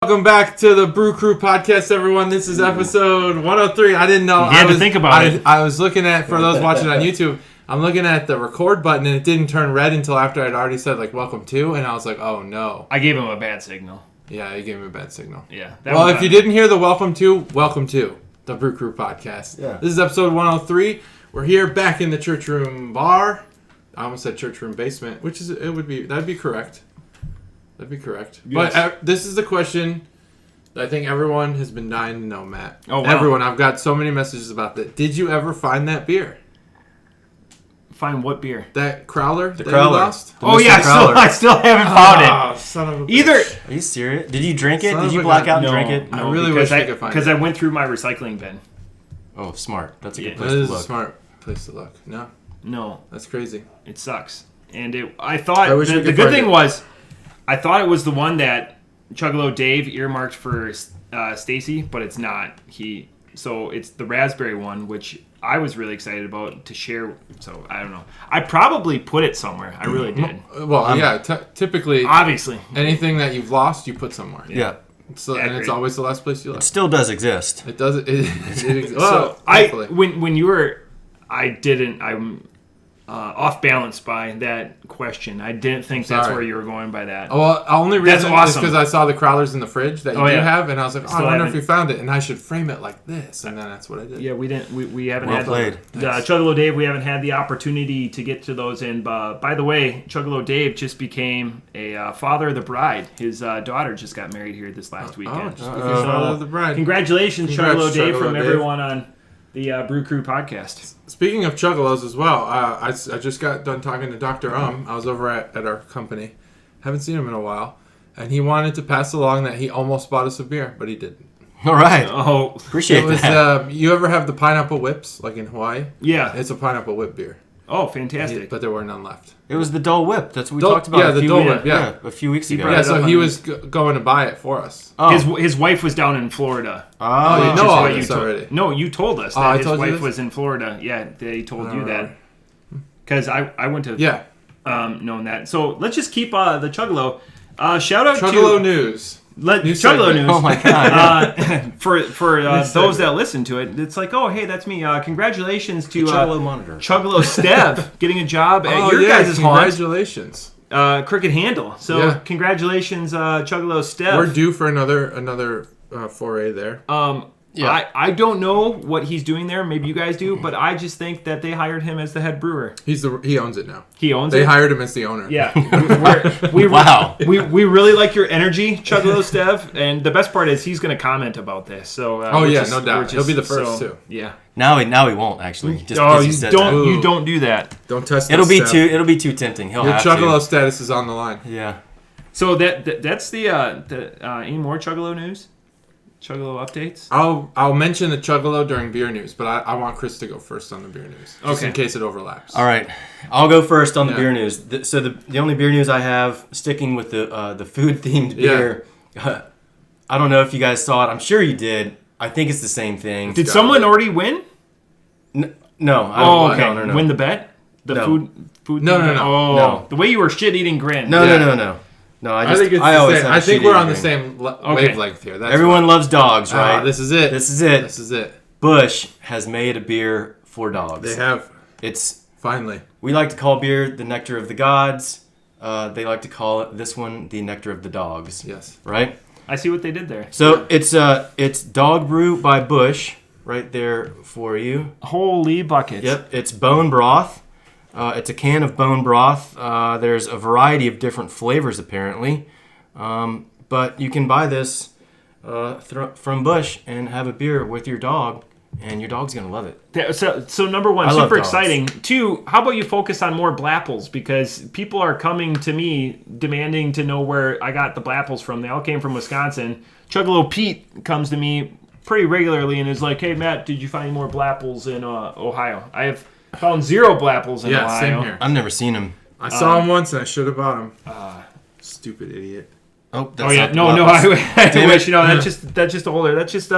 Welcome back to the Brew Crew podcast, everyone. This is episode 103. I didn't know. You had to think about it. I was looking at, for those watching on YouTube, I'm looking at the record button, and it didn't turn red until after I'd already said, welcome to, and I was like, oh, no. I gave him a bad signal. Yeah, you gave me a bad signal. Yeah. Well, if you didn't hear the welcome to the Brew Crew podcast. Yeah. This is episode 103. We're here back in the church room bar. I almost said church room basement, that'd be correct. That'd be correct. Yes. But this is the question that I think everyone has been dying to know, Matt. Oh, wow. Everyone. I've got so many messages about that. Did you ever find that beer? Find what beer? That Crowler that Crowler. You lost? I still haven't found it. Oh, son of a bitch. Are you serious? Did you drink it? Did you black out and drink it? No, I really wish I could find it. Because I went through my recycling bin. Oh, smart. That's a good place to look. That is a smart place to look. No. That's crazy. It sucks. And I thought the good thing was, I thought it was the one that Chuggalo Dave earmarked for Stacy, but it's not. So it's the raspberry one, which I was really excited about to share. So I don't know. I probably put it somewhere. I really did. Well, typically, obviously, anything that you've lost, you put somewhere. Yeah. It's always the last place you look. It still does exist. It does. It exists. So when you were, I'm off balance by that question. I didn't think that's where you were going by that. Well, only reason is because I saw the Crowlers in the fridge that you do have, and I was like, I wonder if you found it, and I should frame it like this, and then that's what I did. Yeah, we didn't. We haven't well had played. Chuggalo Dave. We haven't had the opportunity to get to those. And by the way, Chuggalo Dave just became a father of the bride. His daughter just got married here this last weekend. Father of the bride. Congratulations, Chuggalo Dave, from everyone on the Brew Crew podcast. Speaking of Chuggalos as well, I just got done talking to Dr. I was over at our company. Haven't seen him in a while. And he wanted to pass along that he almost bought us a beer, but he didn't. All right. Oh, appreciate that. You ever have the pineapple whips, like in Hawaii? Yeah. It's a pineapple whip beer. Oh, fantastic. But there were none left. It was the Dole Whip. That's what we talked about a few weeks ago. Yeah, so he was going to buy it for us. Oh. His wife was down in Florida. Oh, you know all this already. No, you told us that his wife was in Florida. Yeah, they told you that. Because I went to known that. So let's just keep the Chuggalo. Shout out Chuggalo News. Chuggalo News. Oh my god! For those that listen to it, it's like, oh hey, that's me. Congratulations to Chuggalo Monitor. Chuggalo Stev getting a job at your guys' haunt. Congratulations. Crooked Handle. So congratulations, Chuggalo Stev. We're due for another foray there. I don't know what he's doing there. Maybe you guys do, but I just think that they hired him as the head brewer. He owns it now. He owns it? They hired him as the owner. Yeah. Wow. We really like your energy, Chuggalo Stev, and the best part is he's going to comment about this. So no doubt. He'll be the first too. Yeah. Now he won't actually. You don't do that. Don't test. It'll be too tempting. He'll have Chuggalo status is on the line. Yeah. So that's the any more Chuggalo news? Chuggalo updates? I'll mention the Chuggalo during beer news, but I want Chris to go first on the beer news, just in case it overlaps. All right, I'll go first on the beer news. So the only beer news I have, sticking with the food themed beer, I don't know if you guys saw it. I'm sure you did. I think it's the same thing. Did someone already win? No. No. Win the bet? Food. No. No. The way you were shit eating grin. No. No, I think it's I think we're on the same wavelength here. Everyone loves dogs, right? This is it. Busch has made a beer for dogs. They have. It's finally. We like to call beer the nectar of the gods. They like to call this one the nectar of the dogs. Yes. Right? I see what they did there. So it's Dog Brew by Busch right there for you. Holy buckets. Yep. It's bone broth. It's a can of bone broth. There's a variety of different flavors, apparently. But you can buy this from Busch and have a beer with your dog, and your dog's going to love it. So number one, super exciting. Two, how about you focus on more Blapples? Because people are coming to me demanding to know where I got the Blapples from. They all came from Wisconsin. Chuggalo Pete comes to me pretty regularly and is like, hey, Matt, did you find any more Blapples in Ohio? I have found 0 Blapples in Ohio. Same here. I've never seen them. I saw him once and I should have bought him. Stupid idiot. Oh yeah. No. I wish. That's just a holder. That's just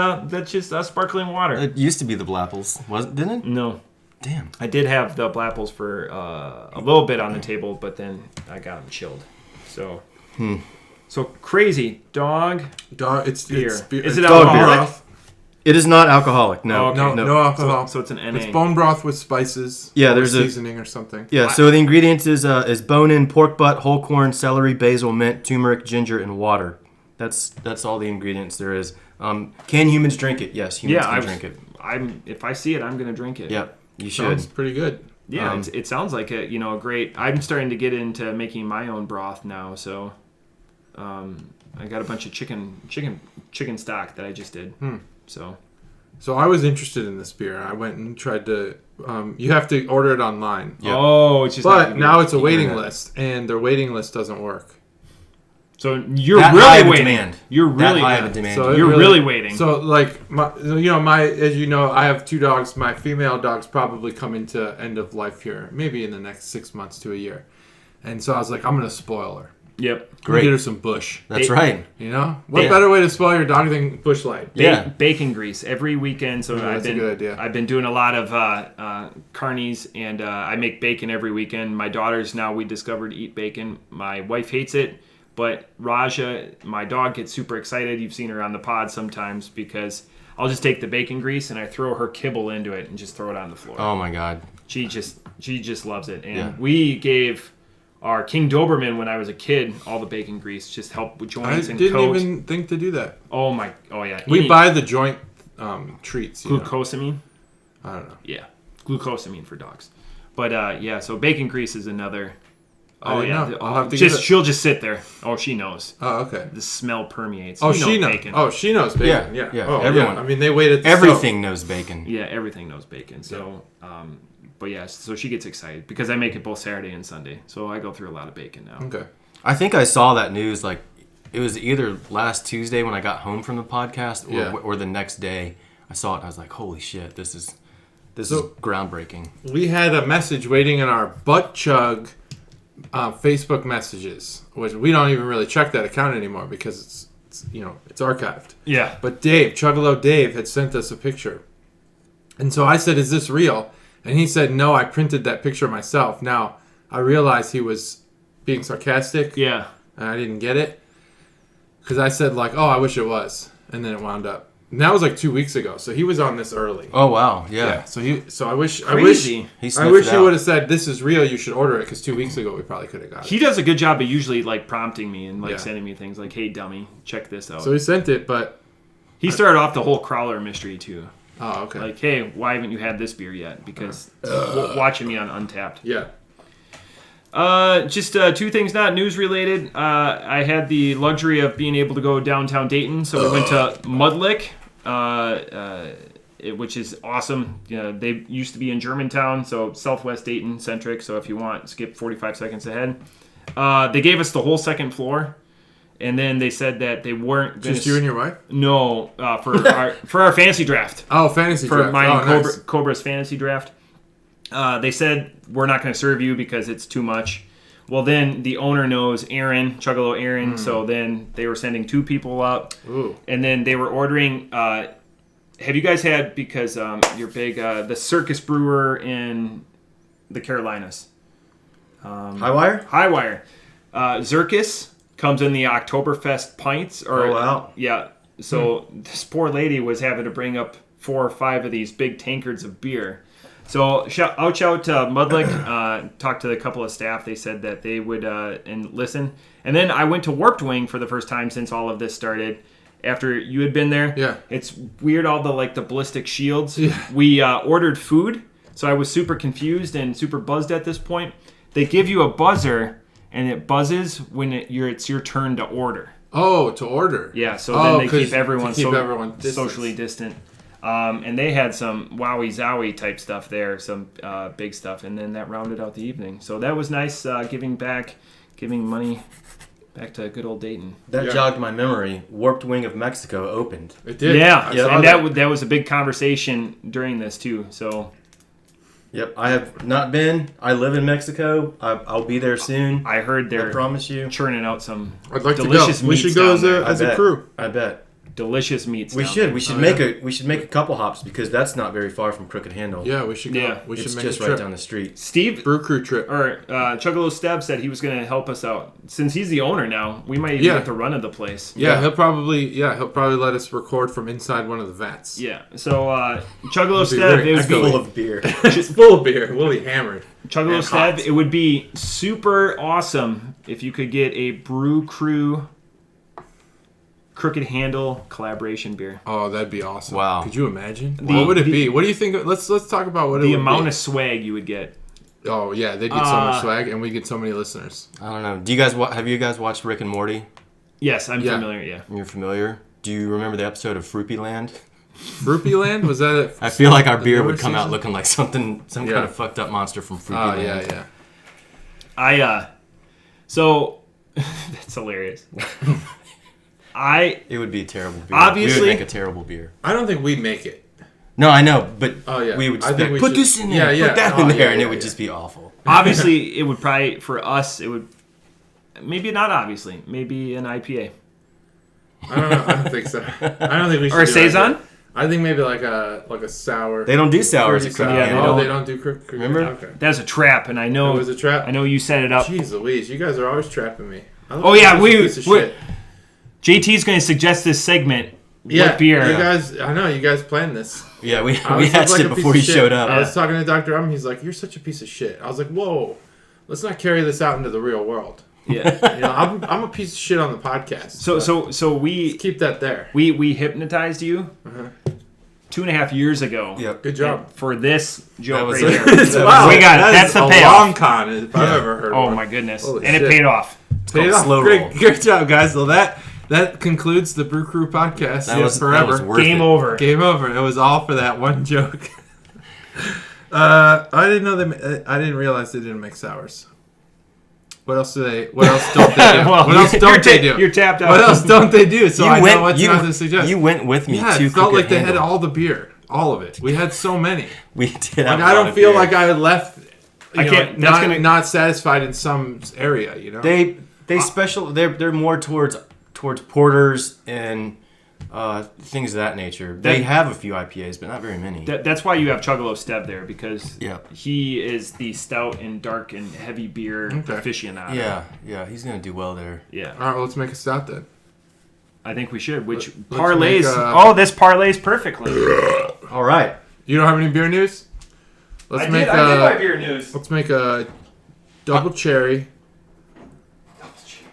sparkling water. It used to be the Blapples, didn't it? No. Damn. I did have the Blapples for a little bit on the table, but then I got them chilled. So So crazy dog. It's beer. Is it dog alcoholic? broth. It is not alcoholic. No, Oh, okay. No alcohol. So it's an NA. It's bone broth with spices. Yeah, or there's a seasoning or something. Yeah, so the ingredients is bone-in pork butt, whole corn, celery, basil, mint, turmeric, ginger, and water. That's all the ingredients there is. Can humans drink it? Yes, humans can drink it. If I see it, I'm gonna drink it. Yeah, you should. Sounds pretty good. Yeah, it sounds like a great. I'm starting to get into making my own broth now. So, I got a bunch of chicken stock that I just did. So I was interested in this beer. I went and tried to. You have to order it online. Yep. Oh, it's just. But now it's a waiting list, and their waiting list doesn't work. So you're that really waiting. Demand. You're really that high of a demand. So you're really waiting. So like as you know, I have 2 dogs. My female dogs probably come into end of life here, maybe in the next 6 months to a year. And so I was like, I'm gonna spoil her. Yep. Great. Get her some Bush. That's right. You know, what better way to spoil your dog than Bush Light? Bacon grease every weekend. So that's a good idea. I've been doing a lot of carnies, and I make bacon every weekend. My daughters now we discovered eat bacon. My wife hates it, but Raja, my dog, gets super excited. You've seen her on the pod sometimes because I'll just take the bacon grease and I throw her kibble into it and just throw it on the floor. Oh my God. She just loves it, and we gave our King Doberman when I was a kid all the bacon grease, just help with joints and coat. I didn't even think to do that. Oh yeah. We buy the joint treats. Glucosamine. I don't know. Yeah, glucosamine for dogs. But so bacon grease is another. Oh yeah, I'll have to she'll just sit there. Oh, she knows. Oh, okay. The smell permeates. Oh, she knows bacon. Oh, she knows bacon. Yeah. Oh, everyone. Yeah. I mean, they wait at the everything knows bacon. Yeah, everything knows bacon. So, but yeah, so she gets excited because I make it both Saturday and Sunday. So I go through a lot of bacon now. Okay. I think I saw that news like it was either last Tuesday when I got home from the podcast or the next day. I saw it and I was like, holy shit, this is groundbreaking. We had a message waiting in our butt chug Facebook messages, which we don't even really check that account anymore because it's archived. Yeah. But Chuggalo Dave had sent us a picture. And so I said, is this real? And he said, no, I printed that picture myself. Now, I realized he was being sarcastic. Yeah. And I didn't get it. Because I said, like, oh, I wish it was. And then it wound up. And that was like 2 weeks ago. So he was on this early. Oh, wow. Yeah. So I wish Crazy. I wish he would have said, this is real, you should order it. Because 2 weeks ago, we probably could have got it. He does a good job of usually like prompting me and like sending me things like, hey, dummy, check this out. So he sent it, but... He started off the whole crawler mystery, too. Oh, okay. Like, hey, why haven't you had this beer yet? Because watching me on Untapped. Yeah. Just 2 things not news related. I had the luxury of being able to go downtown Dayton, so we went to Mudlick, which is awesome. They used to be in Germantown, so Southwest Dayton centric. So if you want, skip 45 seconds ahead. They gave us the whole second floor. And then they said that they weren't just you and your wife? No, for our fantasy draft. Oh, fantasy draft. For mine and Cobra's fantasy draft. They said we're not going to serve you because it's too much. Well, then the owner knows Aaron, Chuggalo Aaron. So then they were sending 2 people up. Ooh. And then they were ordering. Have you guys had, because you're big, the Circus Brewer in the Carolinas? Highwire? Highwire. Zirkus comes in the Oktoberfest pints. Oh, wow. Yeah. So this poor lady was having to bring up 4 or 5 of these big tankards of beer. So shout to Mudlick. Talked to a couple of staff. They said that they would and listen. And then I went to Warped Wing for the first time since all of this started. After you had been there. Yeah. It's weird, all the ballistic shields. Yeah. We ordered food, so I was super confused and super buzzed at this point. They give you a buzzer, and it buzzes when it's your turn to order. Oh, to order. Yeah, so then they keep everyone everyone socially distant. And they had some wowie zowie type stuff there, some big stuff, and then that rounded out the evening. So that was nice, giving money back to good old Dayton. That jogged my memory. Warped Wing of Mexico opened. It did. Yeah, and that was a big conversation during this too. So. Yep, I have not been. I live in Mexico. I'll be there soon. I heard they're I promise you. churning out some I'd like delicious to go. We should go as a crew. I bet. delicious meats. We should make a couple hops because that's not very far from Crooked Handle. Yeah, we should go. Yeah. We should It's make just a trip. right down the street. Steve, Brew crew trip. or Chuggalo Steb said he was going to help us out. Since he's the owner now, we might even get the run of the place. Yeah, he'll probably let us record from inside one of the vats. Yeah. So Chuggalo Steb, it would be Full of beer. Just full of beer. We'll be hammered. Chuggalo Steb, it would be super awesome if you could get a Brew Crew Crooked Handle collaboration beer. Oh, that'd be awesome. Wow. Could you imagine? What would it be? What do you think? Let's talk about what it would be. The amount of swag you would get. Oh, yeah. They'd get so much swag, and we'd get so many listeners. I don't know. Have you guys watched Rick and Morty? Yes, I'm familiar, yeah. You're familiar? Do you remember the episode of Fruity Land? Fruity Land? Was that it? I feel like our beer would come out looking like some kind of fucked up monster from Fruity Land. Yeah. So, that's hilarious. It would be a terrible beer. Obviously, we would make a terrible beer. I don't think we'd make it. No, I know, but we would put this in there, put that in there, and it would just be awful. Obviously, it would probably, for us, it would, maybe not obviously, maybe an IPA. I don't know. I don't think so. I don't think we should Or a do Saison? IPA. I think maybe like a sour. They don't do sours at Crooked Crooked Handle. They don't do Crooked. Remember? Okay. That was a trap, and I know It was a trap? I know you set it up. Jeez Louise, you guys are always trapping me. Oh yeah, piece of shit. JT's going to suggest this segment. Yeah, what beer? you guys. I know you guys planned this. Yeah, we I was hatched like it a piece before of you shit. showed up. I was talking to Dr. He's like, "You're such a piece of shit." I was like, "Whoa, let's not carry this out into the real world." Yeah, You know, I'm a piece of shit on the podcast. So we Let's keep that there. we hypnotized you 2.5 years ago. Yep. Good job. For this joke was right it. here. Wow, We got it. That's is the a payoff. long con if I've ever heard. Oh one. my goodness! Holy And shit. it paid off. Paid off. Slow roll. Great job, guys. Well, that concludes the Brew Crew podcast. That was forever. worth Game it. over. Game over. It was all for that one joke. I didn't know I didn't realize they didn't make sours. What else don't they do? Well, What else don't they do? You're tapped out. What else don't they do? So I know what not to suggest. You went with me Yeah, to it felt Crooked like they had Handle. all the beer. All of it. We had so many. We did. Like, Have a I lot don't of feel beer. like I left not satisfied in some area, you know? They're more towards porters and things of that nature. They have a few IPAs, but not very many. That's why you have Chuggalo Steb there, because Yeah. he is the stout and dark and heavy beer aficionado. Yeah, he's gonna do well there. Yeah. All right, well, let's make a stout then. I think we should. Which Let's parlays? make, This parlays perfectly. All right. You don't have any beer news? I did my beer news. Let's make a double cherry.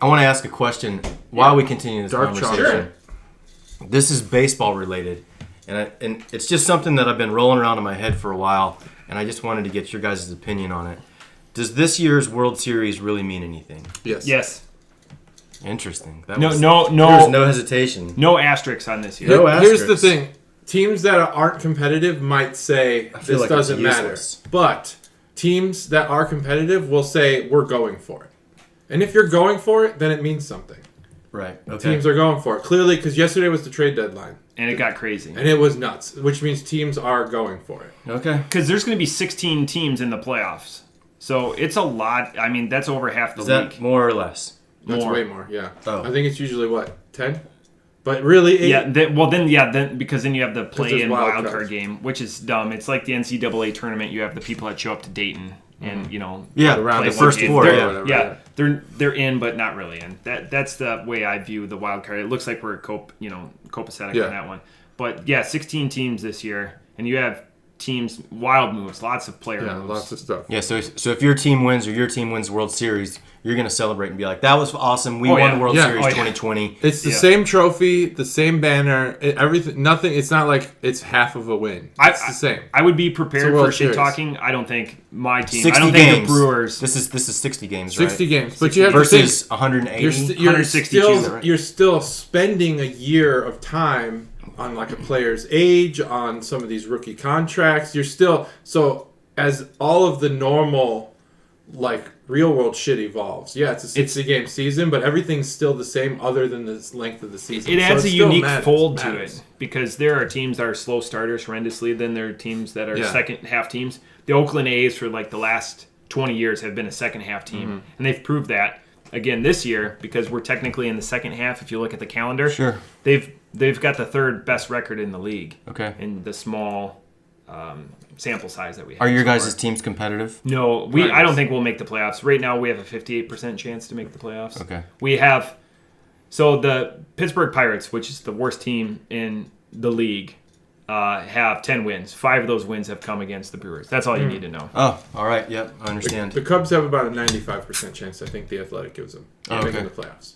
I want to ask a question while we continue this Dark conversation. This is baseball related, and it's just something that I've been rolling around in my head for a while, and I just wanted to get your guys' opinion on it. Does this year's World Series really mean anything? Yes. Yes. Interesting. No There's no hesitation. No asterisks on this year. No Here's the asterisks. thing. Teams that aren't competitive might say this like doesn't it's matter. useless. But teams that are competitive will say we're going for it. And if you're going for it, then it means something. Right. Okay. Teams are going for it. Clearly, because yesterday was the trade deadline. And it got crazy. And it was nuts, which means teams are going for it. Okay. Because there's going to be 16 teams in the playoffs. So it's a lot. I mean, that's over half the Is that league. more or less? That's More. way more, yeah. Oh. I think it's usually, 10? But really, 8? Yeah, because then you have the there's play-in wild wild cards. card game, which is dumb. It's like the NCAA tournament. You have the people that show up to Dayton and, Yeah, Around the the first game. four. They're- Yeah. whatever, Yeah, they're in, but not really in. That's the way I view the wild card. It looks like we're copacetic Yeah. on that one. But yeah, 16 teams this year, and you have teams wild moves, lots of player moves. lots of stuff. Yeah, so if your team wins or your team wins the World Series, you're going to celebrate and be like, that was awesome. We won the World Yeah. Series Oh, yeah. 2020. It's the same trophy, the same banner, everything. Nothing. It's not like it's half of a win. It's the same. I would be prepared It's a World for shit Series. talking. I don't think my team. 60 I don't games. think the Brewers. This is 60 games, 60 right? games, but you have to Versus think 180. you're 162, still right? you're still spending a year of time on like a player's age, on some of these rookie contracts. You're still as all of the normal like real world shit evolves. Yeah, it's a 60-game season, but everything's still the same other than the length of the season. It adds So a still unique matters. fold to Matters. it because there are teams that are slow starters horrendously. Then there are teams that are Yeah. second half teams. The Oakland A's for like the last 20 years have been a second half team, and they've proved that. again this year, because we're technically in the second half. If you look at the calendar, Sure. They've got the third best record in the league. Okay. In the small sample size that we have. Are your so guys' far. teams competitive? No, I don't think we'll make the playoffs. Right now, we have a 58% chance to make the playoffs. Okay. We have, so the Pittsburgh Pirates, which is the worst team in the league, have 10 wins. 5 of those wins have come against the Brewers. That's all you need to know. Oh, all right. Yep, I understand. The Cubs have about a 95% chance, I think, the Athletic gives them of making the playoffs.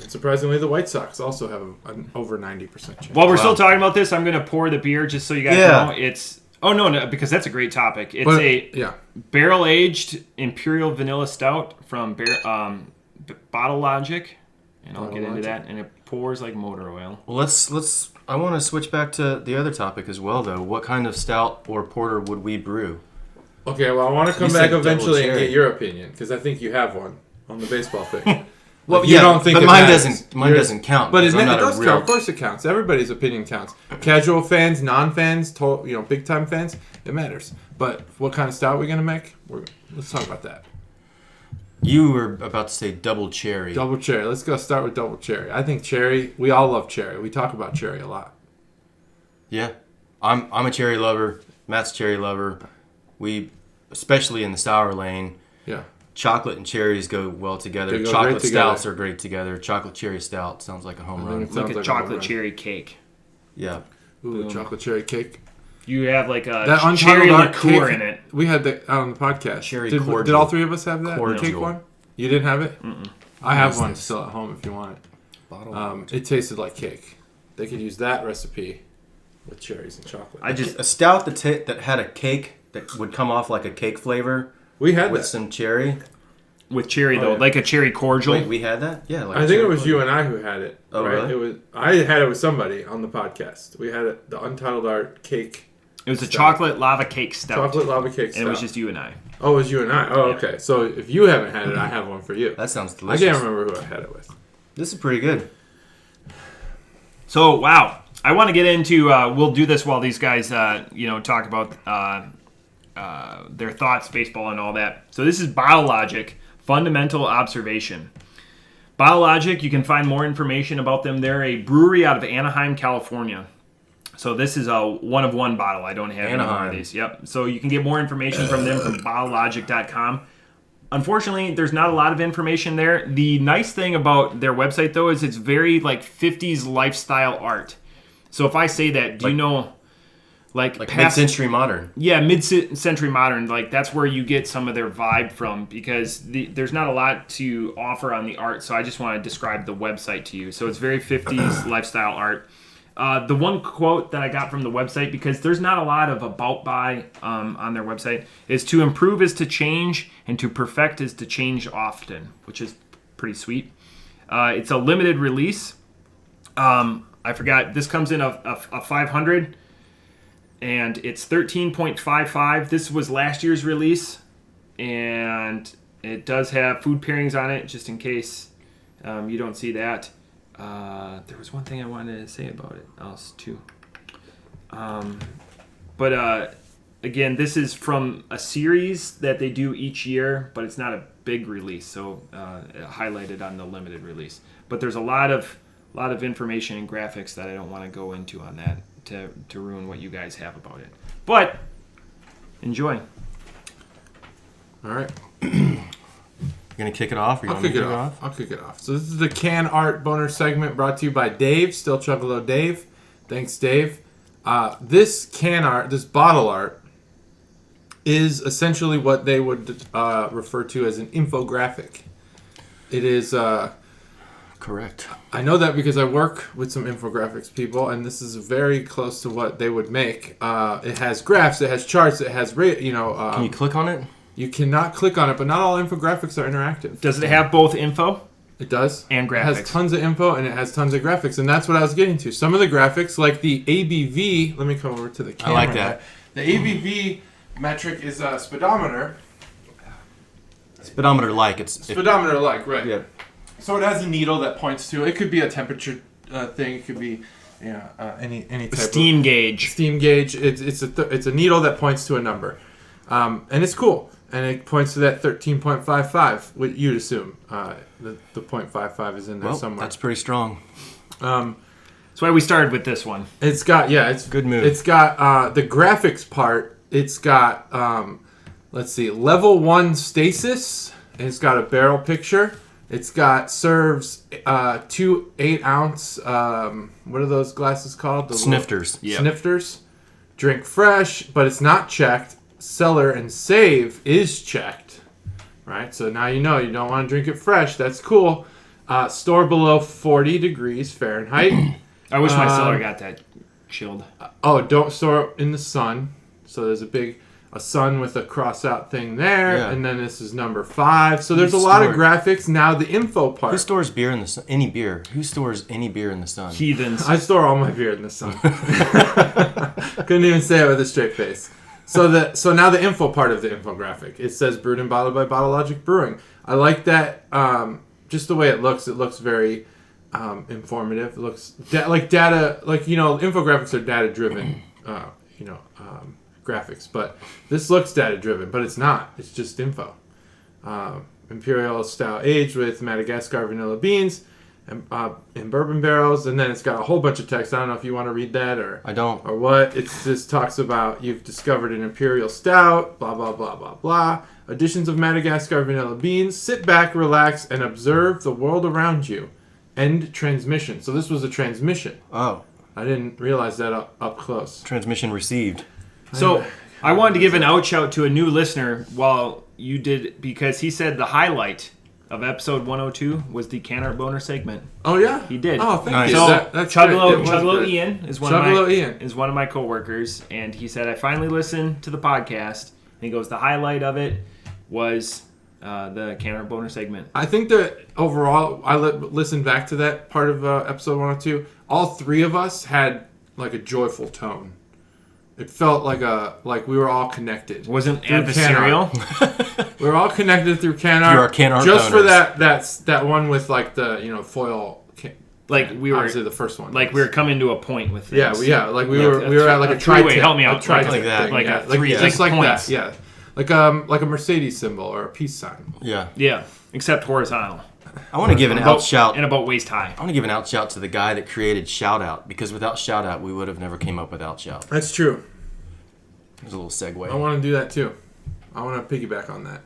And surprisingly, the White Sox also have an over 90% chance. While we're still talking about this, I'm going to pour the beer just so you guys know. It's no, because that's a great topic. It's barrel-aged Imperial Vanilla Stout from Bottle Logic, and I'll get into that. And it pours like motor oil. Well, let's. I want to switch back to the other topic as well, though. What kind of stout or porter would we brew? Okay, well, I want to come back eventually and get your opinion, because I think you have one on the baseball thing. Well, you don't think but it mine matters. doesn't count. But it does count. Of course it counts. Everybody's opinion counts. Casual fans, non-fans, big-time fans, it matters. But what kind of stout are we going to make? Let's talk about that. You were about to say double cherry. Double cherry. Let's go start with double cherry. I think cherry, we all love cherry. We talk about cherry a lot. Yeah. I'm a cherry lover. Matt's a cherry lover. We, especially in the sour lane. Yeah. Chocolate and cherries go well together. Chocolate stouts are great together. Chocolate cherry stout sounds like a home run. Like a chocolate cherry cake. Yeah. Ooh, chocolate cherry cake. You have like a cherry liqueur in it. We had that on the podcast. Cherry cordial. Did all three of us have that? Cordial. The cake one? You didn't have it? Mm-mm. I have one still at home if you want it. It tasted like cake. They could use that recipe with cherries and chocolate. A stout that had a cake that would come off like a cake flavor. We had with that. Some cherry. With cherry though, like a cherry cordial. Wait, we had that? Yeah. I think it was you and I who had it. Oh, right? really? I had it with somebody on the podcast. We had it, the Untitled Art cake. It was a chocolate lava cake stout. Chocolate lava cake stout. And it was just you and I. Oh, it was you and I. Oh, okay. So if you haven't had it, I have one for you. That sounds delicious. I can't remember who I had it with. This is pretty good. So, wow. I want to get into, we'll do this while these guys, talk about their thoughts, baseball, and all that. So this is Biologic, Fundamental Observation. Biologic, you can find more information about them. They're a brewery out of Anaheim, California. So this is a 1-of-1 bottle. I don't have any more of these. Yep. So you can get more information from them from biologic.com. Unfortunately, there's not a lot of information there. The nice thing about their website, though, is it's very like 50s lifestyle art. So if I say that, do you know, like mid-century modern? Yeah, mid-century modern. Like that's where you get some of their vibe from, because there's not a lot to offer on the art. So I just want to describe the website to you. So it's very 50s lifestyle art. The one quote that I got from the website, because there's not a lot of about by on their website, is to improve is to change, and to perfect is to change often, which is pretty sweet. It's a limited release. I forgot, this comes in a 500, and it's 13.55. This was last year's release, and it does have food pairings on it, just in case you don't see that. There was one thing I wanted to say about it else too. But again, this is from a series that they do each year, but it's not a big release, so highlighted on the limited release. But there's a lot of information and graphics that I don't want to go into on that to ruin what you guys have about it. But enjoy. All right. Gonna kick it off? I'll kick it off. So this is the Can Art Boner segment brought to you by Dave, Still Chuggalo Dave. Thanks, Dave. This can art, this bottle art, is essentially what they would refer to as an infographic. It is correct. I know that because I work with some infographics people, and this is very close to what they would make. It has graphs, it has charts, it has Can you click on it? You cannot click on it, but not all infographics are interactive. Does it have both info? It does. And graphics. It has tons of info, and it has tons of graphics, and that's what I was getting to. Some of the graphics, like the ABV, let me come over to the camera. I like that. The ABV metric is a speedometer. Speedometer-like. Speedometer-like, right. Yeah. So it has a needle that points to, it could be a temperature thing, it could be any type steam gauge. Steam gauge. It's a needle that points to a number. And it's cool. And it points to that 13.55, what you'd assume. The 0.55 is in there somewhere. That's pretty strong. That's why we started with this one. It's got, it's good move. It's got the graphics part. It's got, let's see, level 1 stasis. And it's got a barrel picture. It's got serves 2 8-ounce, what are those glasses called? Snifters. Snifters. Drink fresh, but it's not checked. Cellar and save is checked. Right? So now you know you don't want to drink it fresh. That's cool. Store below 40 degrees Fahrenheit. I wish my cellar got that chilled. Don't store in the sun. So there's a sun with a cross out thing there, and then this is number 5. So there's a lot of graphics. Now the info part. Who stores beer in the sun? Any beer? Who stores any beer in the sun? Heathens. I store all my beer in the sun. Couldn't even say it with a straight face. So now the info part of the infographic. It says brewed and bottled by Bottle Logic Brewing. I like that. Just the way it looks. It looks very informative. It looks like data. Like infographics are data driven. Graphics, but this looks data driven, but it's not. It's just info. Imperial style aged with Madagascar vanilla beans and in bourbon barrels, and then it's got a whole bunch of text. I don't know if you want to read that or I don't or what. It just talks about you've discovered an imperial stout, blah blah blah blah blah. Additions of Madagascar vanilla beans. Sit back, relax, and observe the world around you. End transmission. So this was a transmission. Oh, I didn't realize that up close. transmission received. So I wanted to give an out shout to a new listener while you did, because he said the highlight of episode 102 was the Can Art Boner segment. Oh yeah, he did. Oh, thank you. So that's Chugalo Ian is one Ian of my coworkers, and he said I finally listened to the podcast. And he goes, the highlight of it was the Can Art Boner segment. I think that overall, I listened back to that part of episode 102. All 3 of us had like a joyful tone. It felt like we were all connected. Wasn't adversarial. We were all connected through Can Art. Through our Can Art just boners. for that one with like the foil. Like we were obviously the first one. Like we were coming to a point with things. Yeah. Like we were at like a three-way. tri-tip. Help me out. Like that. Like yeah. a three. Just like points. that. Yeah. Like a Mercedes symbol or a peace sign. Yeah. Yeah. Except horizontal. I want to give an out shout. And about waist high. I want to give an out shout to the guy that created Shout Out, because without Shout Out, we would have never came up with Out Shout. That's true. There's a little segue. I want to do that too. I want to piggyback on that.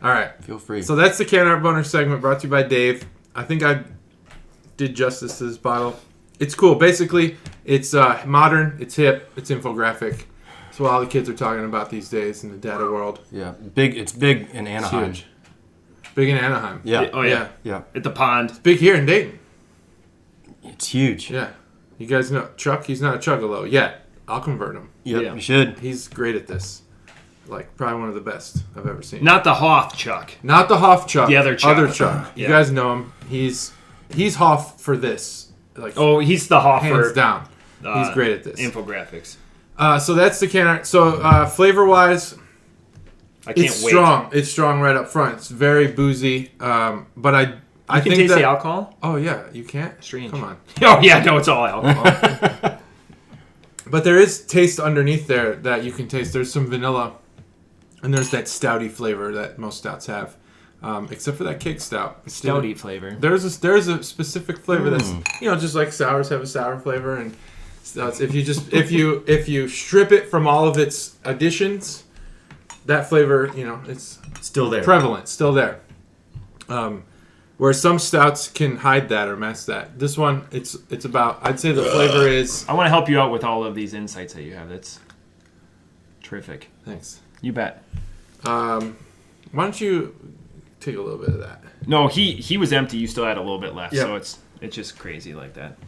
All right. Feel free. So that's the Can Art Boner segment brought to you by Dave. I think I did justice to this bottle. It's cool. Basically, it's modern, it's hip, it's infographic. It's what all the kids are talking about these days in the data world. Yeah. It's big in Anaheim. It's huge. Big in Anaheim. Yeah. Oh, yeah. Yeah. At the pond. It's big here in Dayton. It's huge. Yeah. You guys know Chuck? He's not a Chuggalo yet. I'll convert him. Yep, Yeah. you should. He's great at this. Like, probably one of the best I've ever seen. Not the Hoff Chuck. Not the Hoff Chuck. The other Chuck. Other Chuck. You Yeah. guys know him. He's Hoff for this. Like, Oh, he's the Hoff hands for down. He's great at this. infographics. So that's the Can Art. So flavor-wise, I can't it's wait. strong. It's strong right up front. It's very boozy. But I You can think taste that, the alcohol? Oh yeah, you can't. Strange. Come on. Oh, yeah, no, it's all alcohol. But there is taste underneath there that you can taste. There's some vanilla, and there's that stouty flavor that most stouts have, except for that cake stout. Stouty flavor. There's a specific flavor that's just like sours have a sour flavor, and stouts. If you strip it from all of its additions, that flavor it's Still there. prevalent, still there. Where some stouts can hide that or mask that. This one, it's about. I'd say the flavor is. I want to help you out with all of these insights that you have. That's terrific. Thanks. You bet. Why don't you take a little bit of that? No, he was empty. You still had a little bit left, Yep. so it's just crazy like that.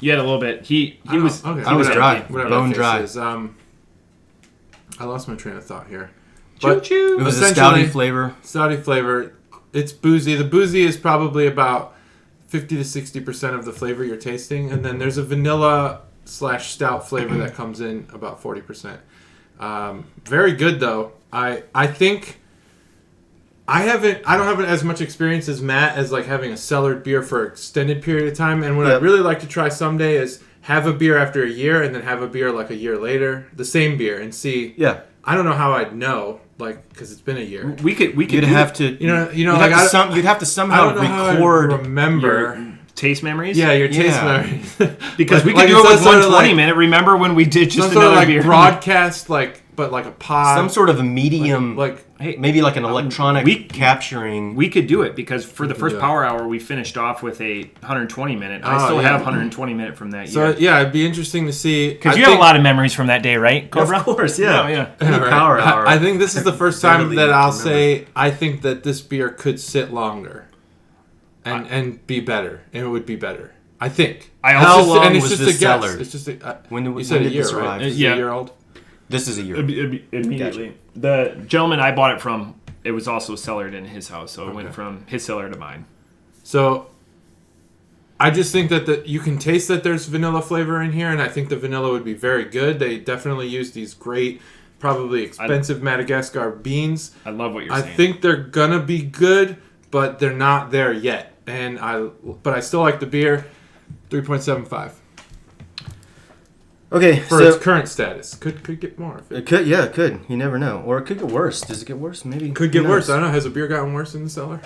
You had a little bit. He was Okay. I was empty. dry. Whatever Bone that dry. is. I lost my train of thought here. Choo But choo. It was a essentially- stouty flavor. Stouty flavor. It's boozy. The boozy is probably about 50 to 60% of the flavor you're tasting, and then there's a vanilla / stout flavor that comes in about 40%. Very good though. I think I don't have as much experience as Matt as like having a cellared beer for an extended period of time, and what I'd really like to try someday is have a beer after a year and then have a beer like a year later, the same beer, and see Yeah. I don't know how I'd know, like, because it's been a year. We could. You'd have to. You'd like you'd have to somehow record. Remember. Taste memories? Yeah, your taste memories. Because we could do it with 120 minute. Remember when we did just another like beer? Broadcast, but like a pod. Some sort of a medium, hey, maybe like an electronic capturing. We could do it because for the first power hour, we finished off with a 120 minute. I still have 120 minute from that year. So, yeah, it'd be interesting to see. Because you have a lot of memories from that day, right, Cobra? Of course, yeah. Yeah. Power hour. I think this is the first time that I'll say I think that this beer could sit longer and be better. And it would be better. I think. How long was just this a guess. cellared? It's just you said did a year, this right? arrive? Yeah. A year old? This is a year. Immediately. Gotcha. The gentleman I bought it from, it was also cellared in his house, so it went from his cellar to mine. So, I just think that you can taste that there's vanilla flavor in here, and I think the vanilla would be very good. They definitely use these great, probably expensive Madagascar beans. I love what you're saying. I think they're gonna be good, but they're not there yet. But I still like the beer. 3.75. Okay, for its current status. Could get more. It could, yeah, it could. You never know. Or it could get worse. Does it get worse? Maybe. Could get worse. I don't know. Has a beer gotten worse in the cellar?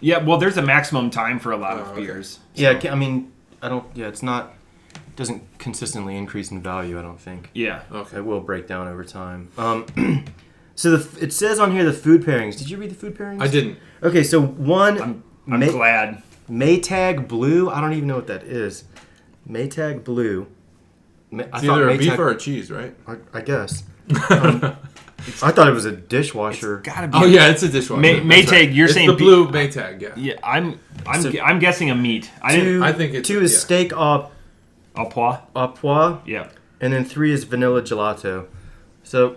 Yeah, well, there's a maximum time for a lot of beers. So. Yeah, I mean, it's not, it doesn't consistently increase in value, I don't think. Yeah. Okay. It will break down over time. So it says on here the food pairings. Did you read the food pairings? I didn't. Okay, so one. I'm glad. Maytag Blue. I don't even know what that is. Maytag Blue. It's either a beef or a cheese, right? I guess. I thought it was a dishwasher. It's gotta be. Oh yeah, it's a dishwasher. Maytag. Right. You're saying the blue Maytag. Yeah. Yeah, I'm guessing a meat. I think it's 2 is steak au pois. Yeah. And then 3 is vanilla gelato. So,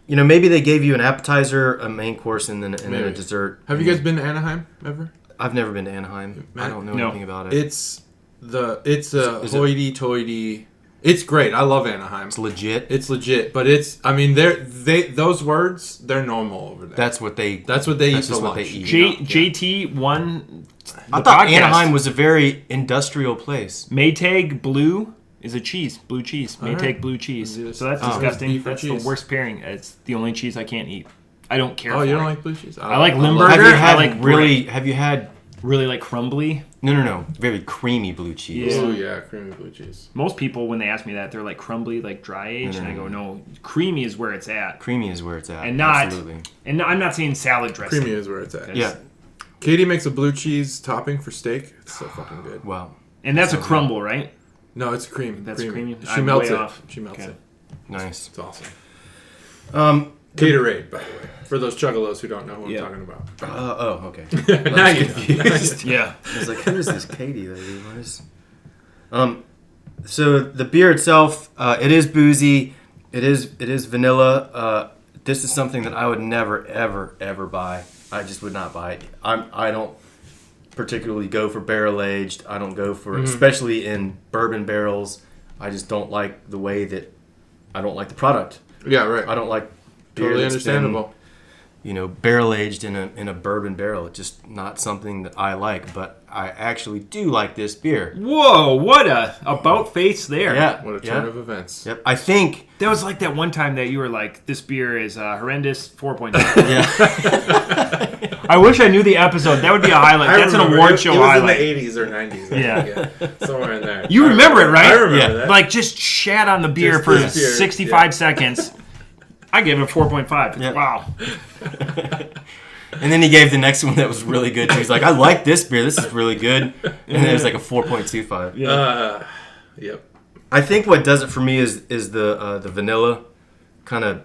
maybe they gave you an appetizer, a main course, and then a dessert. Have you guys been to Anaheim ever? I've never been to Anaheim. I don't know anything about it. It's a hoity-toity. It's great. I love Anaheim. It's legit. It's legit, but those words, they're normal over there. That's what they eat for lunch. JT won. I thought Anaheim was a very industrial place. Maytag Blue is a cheese, blue cheese. Maytag right. Blue cheese. So that's disgusting. That's the worst pairing. It's the only cheese I can't eat. I don't care. Oh, you don't like blue cheese? I like Limburger. Have you had really like crumbly? No. Very creamy blue cheese. Yeah. Oh yeah, creamy blue cheese. Most people, when they ask me that, they're like crumbly, like dry aged, and I go, no, creamy is where it's at. Creamy is where it's at. And not. Absolutely. And I'm not saying salad dressing. Creamy is where it's at. Yeah. Katie makes a blue cheese topping for steak. It's so fucking good. Wow. And that's a crumble, right? No, it's cream. That's creamy. She melts it. She melts it. Nice. It's awesome. Gatorade, by the way, for those chuggalos who don't know who I'm talking about. Okay. Now you confused. Yeah. I was like, who is this Katie lady? What is? So the beer itself, it is boozy. It is vanilla. This is something that I would never, ever, ever buy. I just would not buy it. I don't particularly go for barrel aged. I don't go for, especially in bourbon barrels. I just don't like the way that. I don't like the product. Yeah, right. I don't like. Totally understandable. Barrel aged in a bourbon barrel. It's just not something that I like, but I actually do like this beer. Whoa, what a about face there. Yeah. What a turn of events. Yep. I think that was like that one time that you were like, this beer is horrendous, 4.9. Yeah. I wish I knew the episode. That would be a highlight. That's an award show highlight. It was in the 80s or 90s. Yeah. Somewhere in there. You remember it, right? I remember that. Like just shat on the beer for 65 seconds. I gave it a 4.5. Yep. Wow. And then he gave the next one that was really good. Too. He's like, I like this beer. This is really good. And then it was like a 4.25. Yeah. Yep. I think what does it for me is the vanilla. Kind of,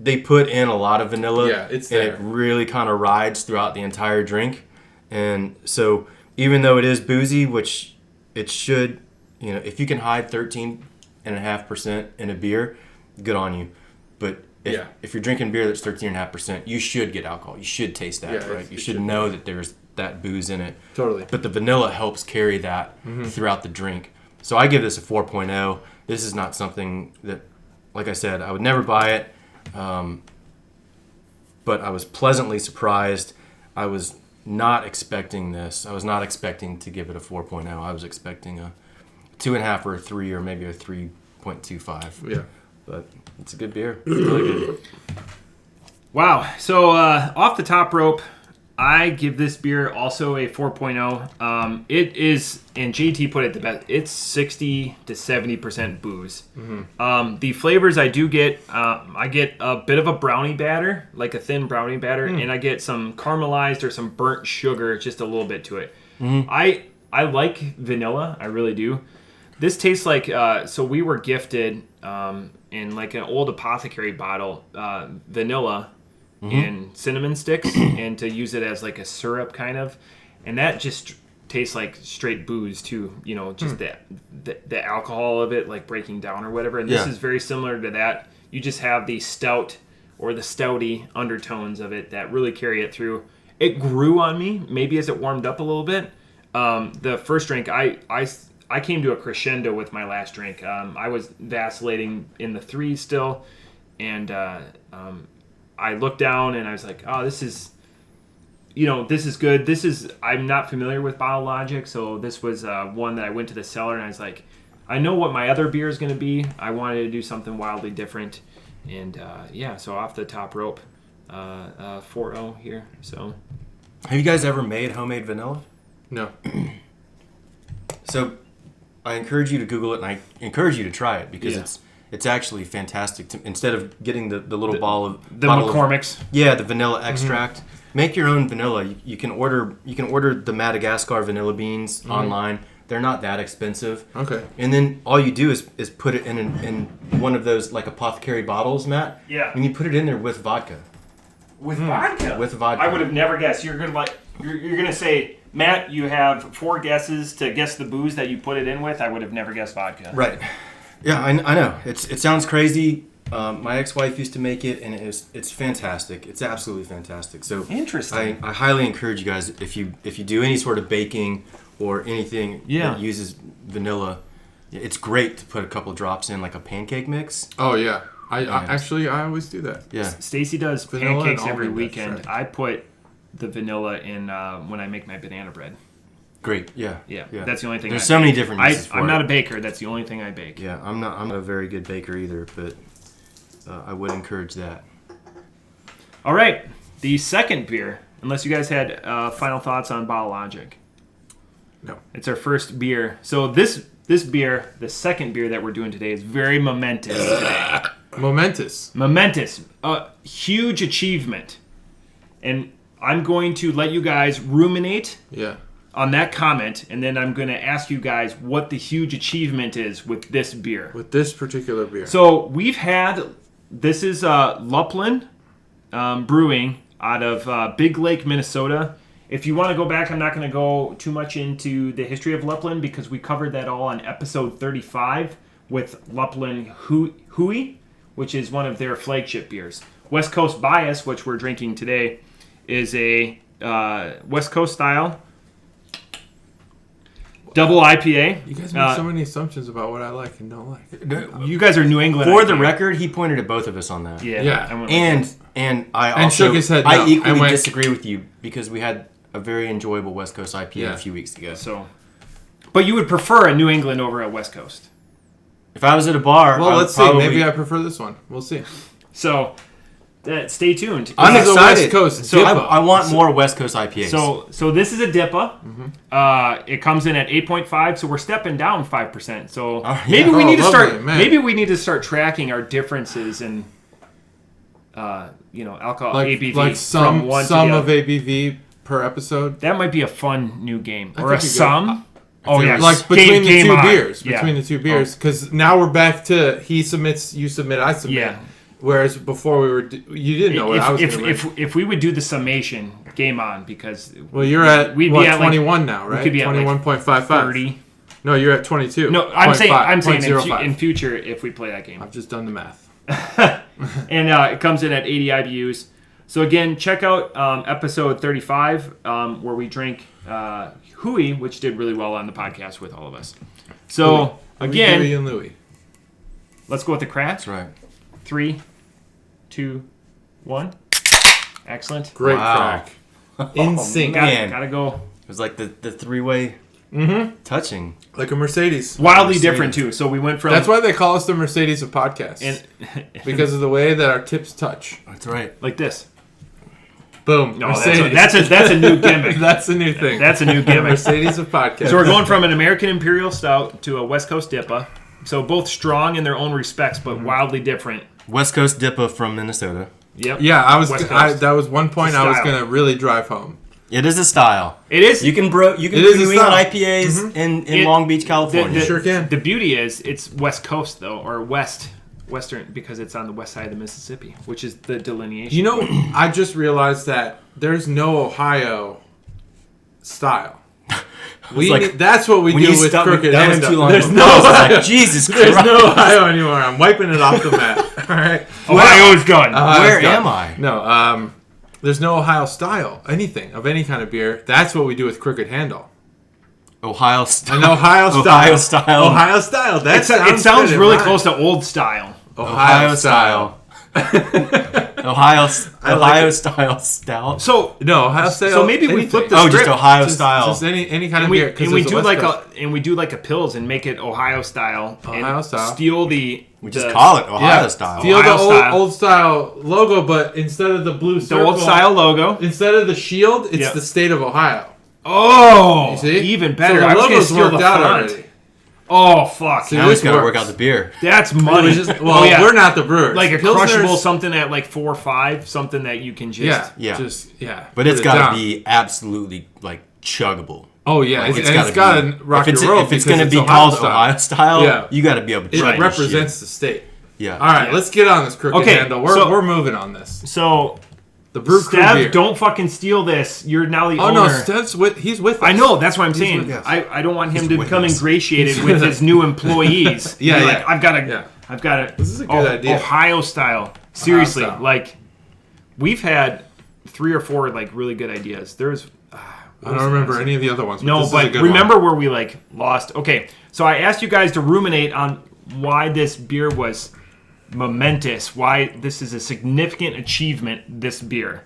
they put in a lot of vanilla. Yeah, it's there. And it really kind of rides throughout the entire drink. And so even though it is boozy, which it should, if you can hide 13.5% in a beer, good on you. But if you're drinking beer that's 13.5%, you should get alcohol. You should taste that, right? You should know that there's that booze in it. Totally. But the vanilla helps carry that throughout the drink. So I give this a 4.0. This is not something that, like I said, I would never buy it. But I was pleasantly surprised. I was not expecting this. I was not expecting to give it a 4.0. I was expecting a 2.5 or a 3 or maybe a 3.25. Yeah. but it's a good beer. It's really good. Wow. So off the top rope, I give this beer also a 4.0. It is, and JT put it the best, it's 60 to 70% booze. Mm-hmm. The flavors I do get, I get a bit of a brownie batter, like a thin brownie batter, and I get some caramelized or some burnt sugar, just a little bit to it. Mm-hmm. I like vanilla, I really do. This tastes like, so we were gifted in like an old apothecary bottle, vanilla, and cinnamon sticks, and to use it as like a syrup kind of, and that just tastes like straight booze too, you know, just the alcohol of it like breaking down or whatever. And this is very similar to that. You just have the stout or the stouty undertones of it that really carry it through. It grew on me maybe as it warmed up a little bit. The first drink, I came to a crescendo with my last drink. I was vacillating in the 3s still, and I looked down and I was like, oh, this is good. I'm not familiar with Bottle Logic, so this was one that I went to the cellar and I was like, I know what my other beer is going to be. I wanted to do something wildly different. And so off the top rope, 4.0 here. So, have you guys ever made homemade vanilla? No. So I encourage you to Google it, and I encourage you to try it because it's actually fantastic. Instead of getting the little bottle McCormick's. The vanilla extract. Make your own vanilla. You can order the Madagascar vanilla beans online. They're not that expensive. Okay. And then all you do is put it in one of those like apothecary bottles, Matt. Yeah. And you put it in there with vodka. With vodka. With vodka. I would have never guessed. You're gonna say, Matt, you have 4 guesses to guess the booze that you put it in with. I would have never guessed vodka. Right. Yeah, I know. It sounds crazy. My ex-wife used to make it, and it's fantastic. It's absolutely fantastic. So interesting. I highly encourage you guys, if you do any sort of baking or anything that uses vanilla, it's great to put a couple drops in like a pancake mix. Oh yeah, I always do that. Yeah, Stacy does vanilla pancakes every weekend. I put the vanilla in when I make my banana bread. Great. Yeah. That's the only thing. There's so many different uses for I'm not a baker. That's the only thing I bake. Yeah, I'm not a very good baker either, but I would encourage that. All right, the second beer. Unless you guys had final thoughts on Bottle Logic. No. It's our first beer. So this beer, the second beer that we're doing today, is very momentous today. Momentous. A huge achievement. And I'm going to let you guys ruminate on that comment, and then I'm going to ask you guys what the huge achievement is with this beer. With this particular beer. So this is Luplin Brewing out of Big Lake, Minnesota. If you want to go back, I'm not going to go too much into the history of Luplin because we covered that all on episode 35 with Luplin Hui, which is one of their flagship beers. West Coast Bias, which we're drinking today, is a West Coast style double IPA. You guys make so many assumptions about what I like and don't like. You guys are New England. For the record, he pointed at both of us on that. Yeah. And I also shook his head. I equally disagree with you because we had a very enjoyable West Coast IPA a few weeks ago. So, but you would prefer a New England over a West Coast. If I was at a bar, let's see. Maybe I prefer this one. We'll see. So, stay tuned. I'm excited. West Coast so I want more West Coast IPAs. So this is a DIPA. Mm-hmm. It comes in at 8.5, so we're stepping down 5%. So maybe we need to start. Man. Maybe we need to start tracking our differences in, alcohol ABV. Like some of ABV per episode. That might be a fun new game or a sum. Like between the two beers. Between the two beers, because now we're back to he submits, you submit, I submit. Yeah. Whereas before you didn't know what I was going to win. If we would do the summation, game on, because you're at 21 now, right? We could be 21.55. 30. No, you're at 22. No, I'm saying in future if we play that game. I've just done the math. And it comes in at 80 IBUs. So again, check out episode 35 where we drink Hui, which did really well on the podcast with all of us. So again, Louie and Louie. Let's go with the crack. That's right. 3, 2, 1. Excellent. Great crack. In sync. Gotta go. It was like the three-way Touching. Like a Mercedes. Wildly different, too. So we went from... That's why they call us the Mercedes of podcasts. Because of the way that our tips touch. That's right. Like this. Boom. No, Mercedes. that's a new gimmick. That's a new thing. That's a new gimmick. Mercedes of podcasts. So we're going from an American Imperial Stout to a West Coast DIPA. So both strong in their own respects, but wildly different. West Coast DIPA from Minnesota. Yep. Yeah, that was one point I was going to really drive home. It is a style. It is. You can brew New England IPAs in Long Beach, California. Sure can. The beauty is it's West Coast though, or Western, because it's on the west side of the Mississippi, which is the delineation. You know, I just realized that there's no Ohio style. That's what we do with Crooked Handle. There's no Ohio. Jesus Christ. There's no Ohio anymore. I'm wiping it off the map. All right. Ohio's done. Where am I? No, there's no Ohio style, anything, of any kind of beer. That's what we do with Crooked Handle. Ohio style. An Ohio style. Ohio style. Ohio style. It sounds really close to old style. Ohio style. Ohio style stout. So no, Ohio style. So maybe we flip the script. Just Ohio style. Just any kind of beer. And we do like a Pils and make it Ohio style. Ohio style. Steal the. We just call it Ohio style. Steal Ohio the old style logo, but instead of the blue circle, the old style logo, instead of the shield, it's the state of Ohio. Oh, you see? Even better. So I was going to logo's steal the worked out font. already. Oh, fuck. See, now we just got to work out the beer. That's money. We're not the brewers. Like a crushable something at like 4 or 5, something that you can just... But it's got to be absolutely, like, chuggable. Oh, yeah. Like, it's got to rock and roll. If it's going to be called Ohio style, you got to be able to chug it represents the state. Yeah. All right, let's get on this Crooked Handle. We're moving on this. So... The Brew Crew Stev, beer. Don't fucking steal this. You're now the owner. Oh, no, Stev's he's with us. I know, that's what I'm saying. I don't want him to become ingratiated with his new employees. Like, I've got to. This is a good idea. Ohio style. Seriously, like, we've had 3 or 4, like, really good ideas. There's... I don't remember any of the other ones. No, but remember where we, like, lost... Okay, so I asked you guys to ruminate on why this beer was... momentous, why this is a significant achievement, this beer.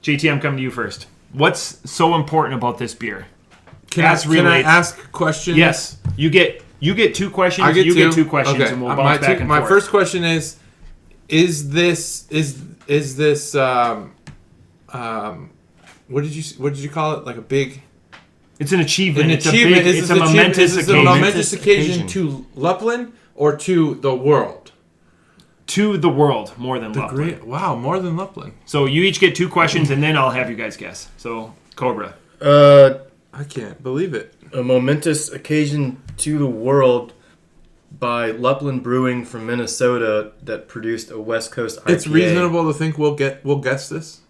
JT, I'm coming to you first. What's so important about this beer? Can I ask a question? Yes. You get 2 questions. Get 2 questions, and we'll bounce back and forth. My first question is this what did you call it? Like a big... It's an achievement. It's a momentous occasion. Is it a momentous occasion to Luplin or to the world? To the world, more than Luplin. Wow, more than Luplin. So you each get 2 questions, and then I'll have you guys guess. So, Cobra. I can't believe it. A momentous occasion to the world by Luplin Brewing from Minnesota that produced a West Coast IPA. It's reasonable to think we'll guess this.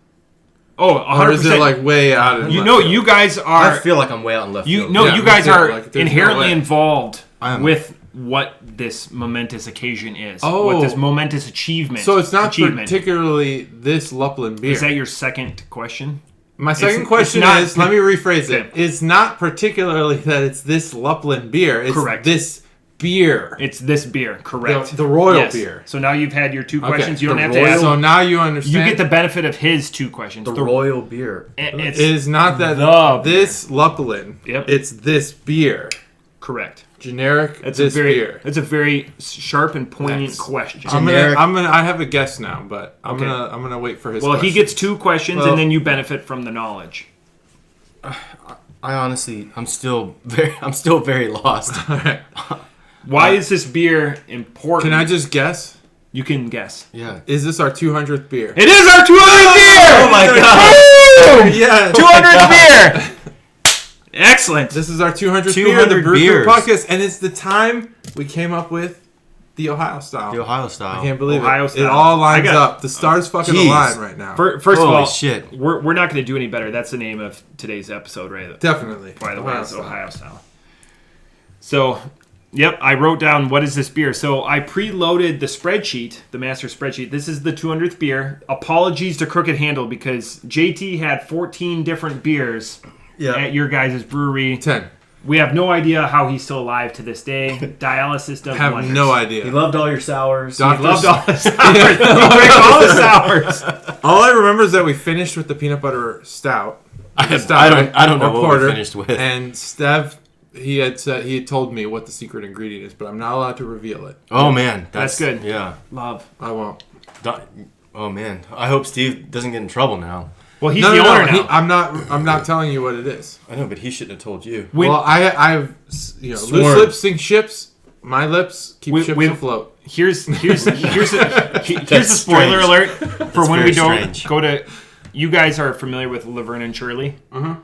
Oh, 100%. Or is it like way out in left field? You guys are... I feel like I'm way out in left field. You guys are like, inherently involved with what this momentous occasion is. Oh. What this momentous achievement. So it's not particularly this Luplin beer. Is that your second question? My second question is, let me rephrase it. It's not particularly that it's this Luplin beer. It's correct. This beer. It's this beer, correct. The royal beer. So now you've had your 2 questions. You don't have to ask. So now you understand. You get the benefit of his 2 questions. The royal beer. It is not that this Luplin. Yep. It's this beer. Correct. Generic. That's beer. That's a very sharp and poignant question. I have a guess now, but I'm gonna wait for his. Well, he gets 2 questions, and then you benefit from the knowledge. I honestly, I'm still very lost. Why is this beer important? Can I just guess? You can guess. Yeah. Is this our 200th beer? It is our 200th beer! Oh my god! Yeah. 200th beer! Excellent. This is our 200th beer of the Brew Crew podcast, and it's the time we came up with the Ohio style. The Ohio style. I can't believe Ohio it. style. It all lines up. The stars fucking align right now. First of all, shit. We're not going to do any better. That's the name of today's episode, right? Definitely. By the way, it's Ohio style. So... Yep, I wrote down what is this beer. So I preloaded the spreadsheet, the master spreadsheet. This is the 200th beer. Apologies to Crooked Handle because JT had 14 different beers at your guys' brewery. 10. We have no idea how he's still alive to this day. Dialysis does have wonders. No idea. He loved all your sours. He loved all the sours. He drank all the sours. All I remember is that we finished with the peanut butter stout. I don't know what we finished with. And Stev, he had told me what the secret ingredient is, but I'm not allowed to reveal it. Oh man, that's good. Yeah, love. I won't. Oh man, I hope Steve doesn't get in trouble now. Well, he's the owner now. I'm not telling you what it is. I know, but he shouldn't have told you. Well, I've loose lips sink ships. My lips keep ships afloat. Here's a spoiler alert for when we don't go to. You guys are familiar with Laverne and Shirley. Uh-huh.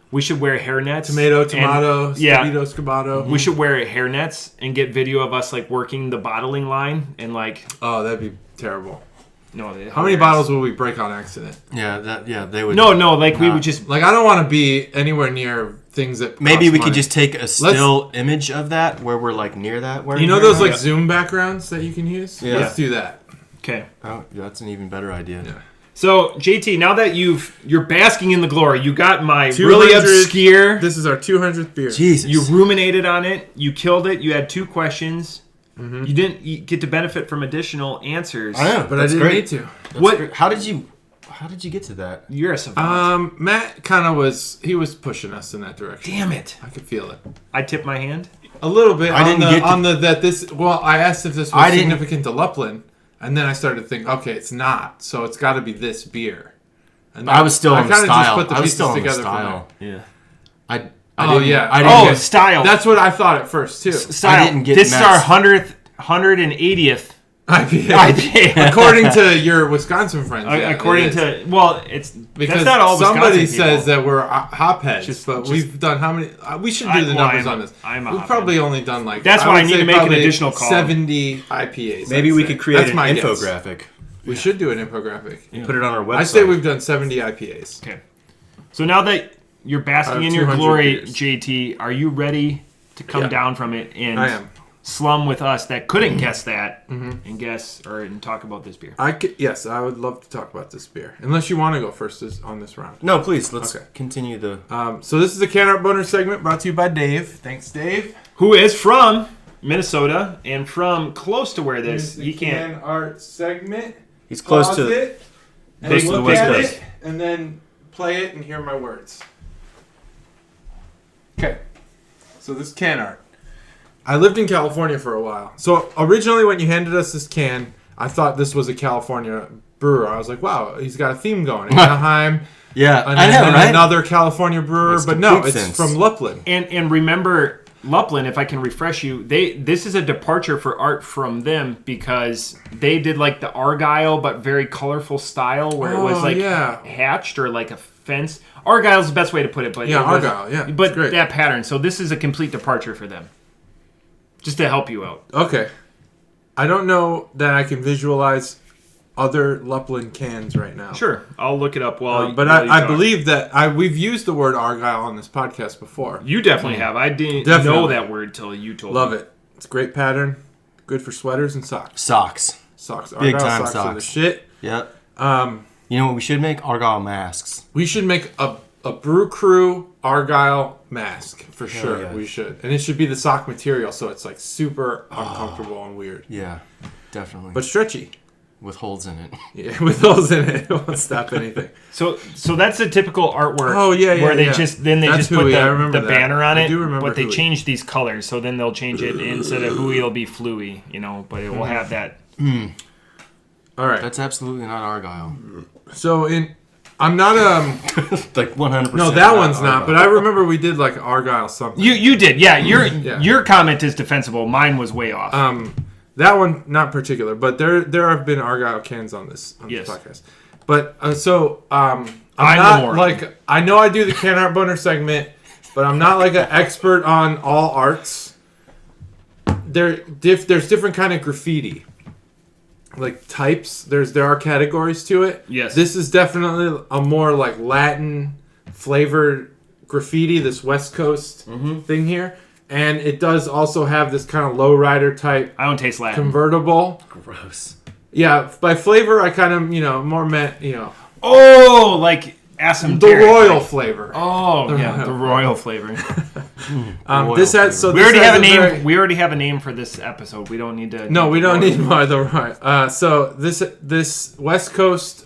We should wear hairnets. Tomato, Scabato. We should wear hairnets and get video of us like working the bottling line and like. Oh, that'd be terrible. No, how many bottles will we break on accident? They would. No, like we would just like I don't want to be anywhere near things that. Maybe we could just take a still image of that where we're like near that. Where you know those like Zoom backgrounds that you can use? Yeah. Let's do that. Okay. Oh, that's an even better idea. Yeah. So JT, now that you're basking in the glory, you got my really obscure. This is our 200th beer. Jesus. You ruminated on it. You killed it. You had 2 questions. Mm-hmm. You didn't get to benefit from additional answers. I know, but I didn't need to. Great. How did you get to that? You're a savant. Matt kind of was pushing us in that direction. Damn it. I could feel it. I tipped my hand? A little bit. I asked if this was significant to Luplin, and then I started to think, okay, it's not, so it's got to be this beer. And I was still on the style. Just put the pieces together from there. Yeah. Style. That's what I thought at first too. Style. I didn't get this is our 180th IPA. According to your Wisconsin friends. It's because that's not all somebody Wisconsin says people. that we're hopheads, but we've done how many? We should do the numbers on this. We've probably only done like. That's why I need to make an additional call. 70 IPAs. Maybe we could create an infographic. We should do an infographic. Yeah. Put it on our website. I say we've done 70 IPAs. Okay. So now that you're basking in your glory, beers. JT, are you ready to come down from it and slum with us that couldn't guess that and guess and talk about this beer? Yes, I would love to talk about this beer. Unless you want to go first on this round. No, please. Let's continue the... So this is the Can Art Boner segment brought to you by Dave. Thanks, Dave. Who is from Minnesota and from close to where he can't... Can Art segment. He's close to it. And close to the West Coast. And then play it and hear my words. Okay. So this can art. I lived in California for a while. So originally when you handed us this can, I thought this was a California brewer. I was like, wow, he's got a theme going. Anaheim. Yeah, I know, right? Another California brewer. But no, it's from Luplin. And remember... Luplin, if I can refresh you, this is a departure for art from them because they did like the Argyle but very colorful style where it was like hatched or like a fence. Argyle's the best way to put it, but Argyle, but that pattern. So this is a complete departure for them. Just to help you out. Okay, I don't know that I can visualize other Luplin cans right now. Sure, I'll look it up while. But I believe that we've used the word Argyle on this podcast before. You definitely have. I didn't know that word till you told me. Love it. It's a great pattern. Good for sweaters and socks. Socks. Big time socks. Are the shit. Yep. You know what we should make? Argyle masks. We should make a Brew Crew Argyle mask for sure. Yeah. We should, and it should be the sock material, so it's like super uncomfortable and weird. Yeah, definitely. But stretchy. With holes in it. Yeah, with holes in it. It won't stop anything. So that's the typical artwork. Oh, yeah. Where they just put the banner on it. I do remember but they changed these colors, so then they'll change it. Instead of Hui, it'll be Fluey, but it will have that. All right. That's absolutely not Argyle. So I'm not like 100%. No, that one's not. But I remember we did like Argyle something. You did, yeah. Your comment is defensible. Mine was way off. That one, not particular, but there have been Argyle cans on this podcast. But I'm not like I know I do the Can Art Boner segment, but I'm not like an expert on all arts. There's different kind of graffiti, like types. There are categories to it. Yes, this is definitely a more like Latin flavored graffiti. This West Coast thing here. And it does also have this kind of lowrider type. I don't taste Latin. Convertible. Gross. Yeah, by flavor, I kind of, more meant, Oh, like asymptotic. The royal flavor. Oh, the royal flavor. This has, so we already have a name. We already have a name for this episode. We don't need to. No, we don't need more. So this West Coast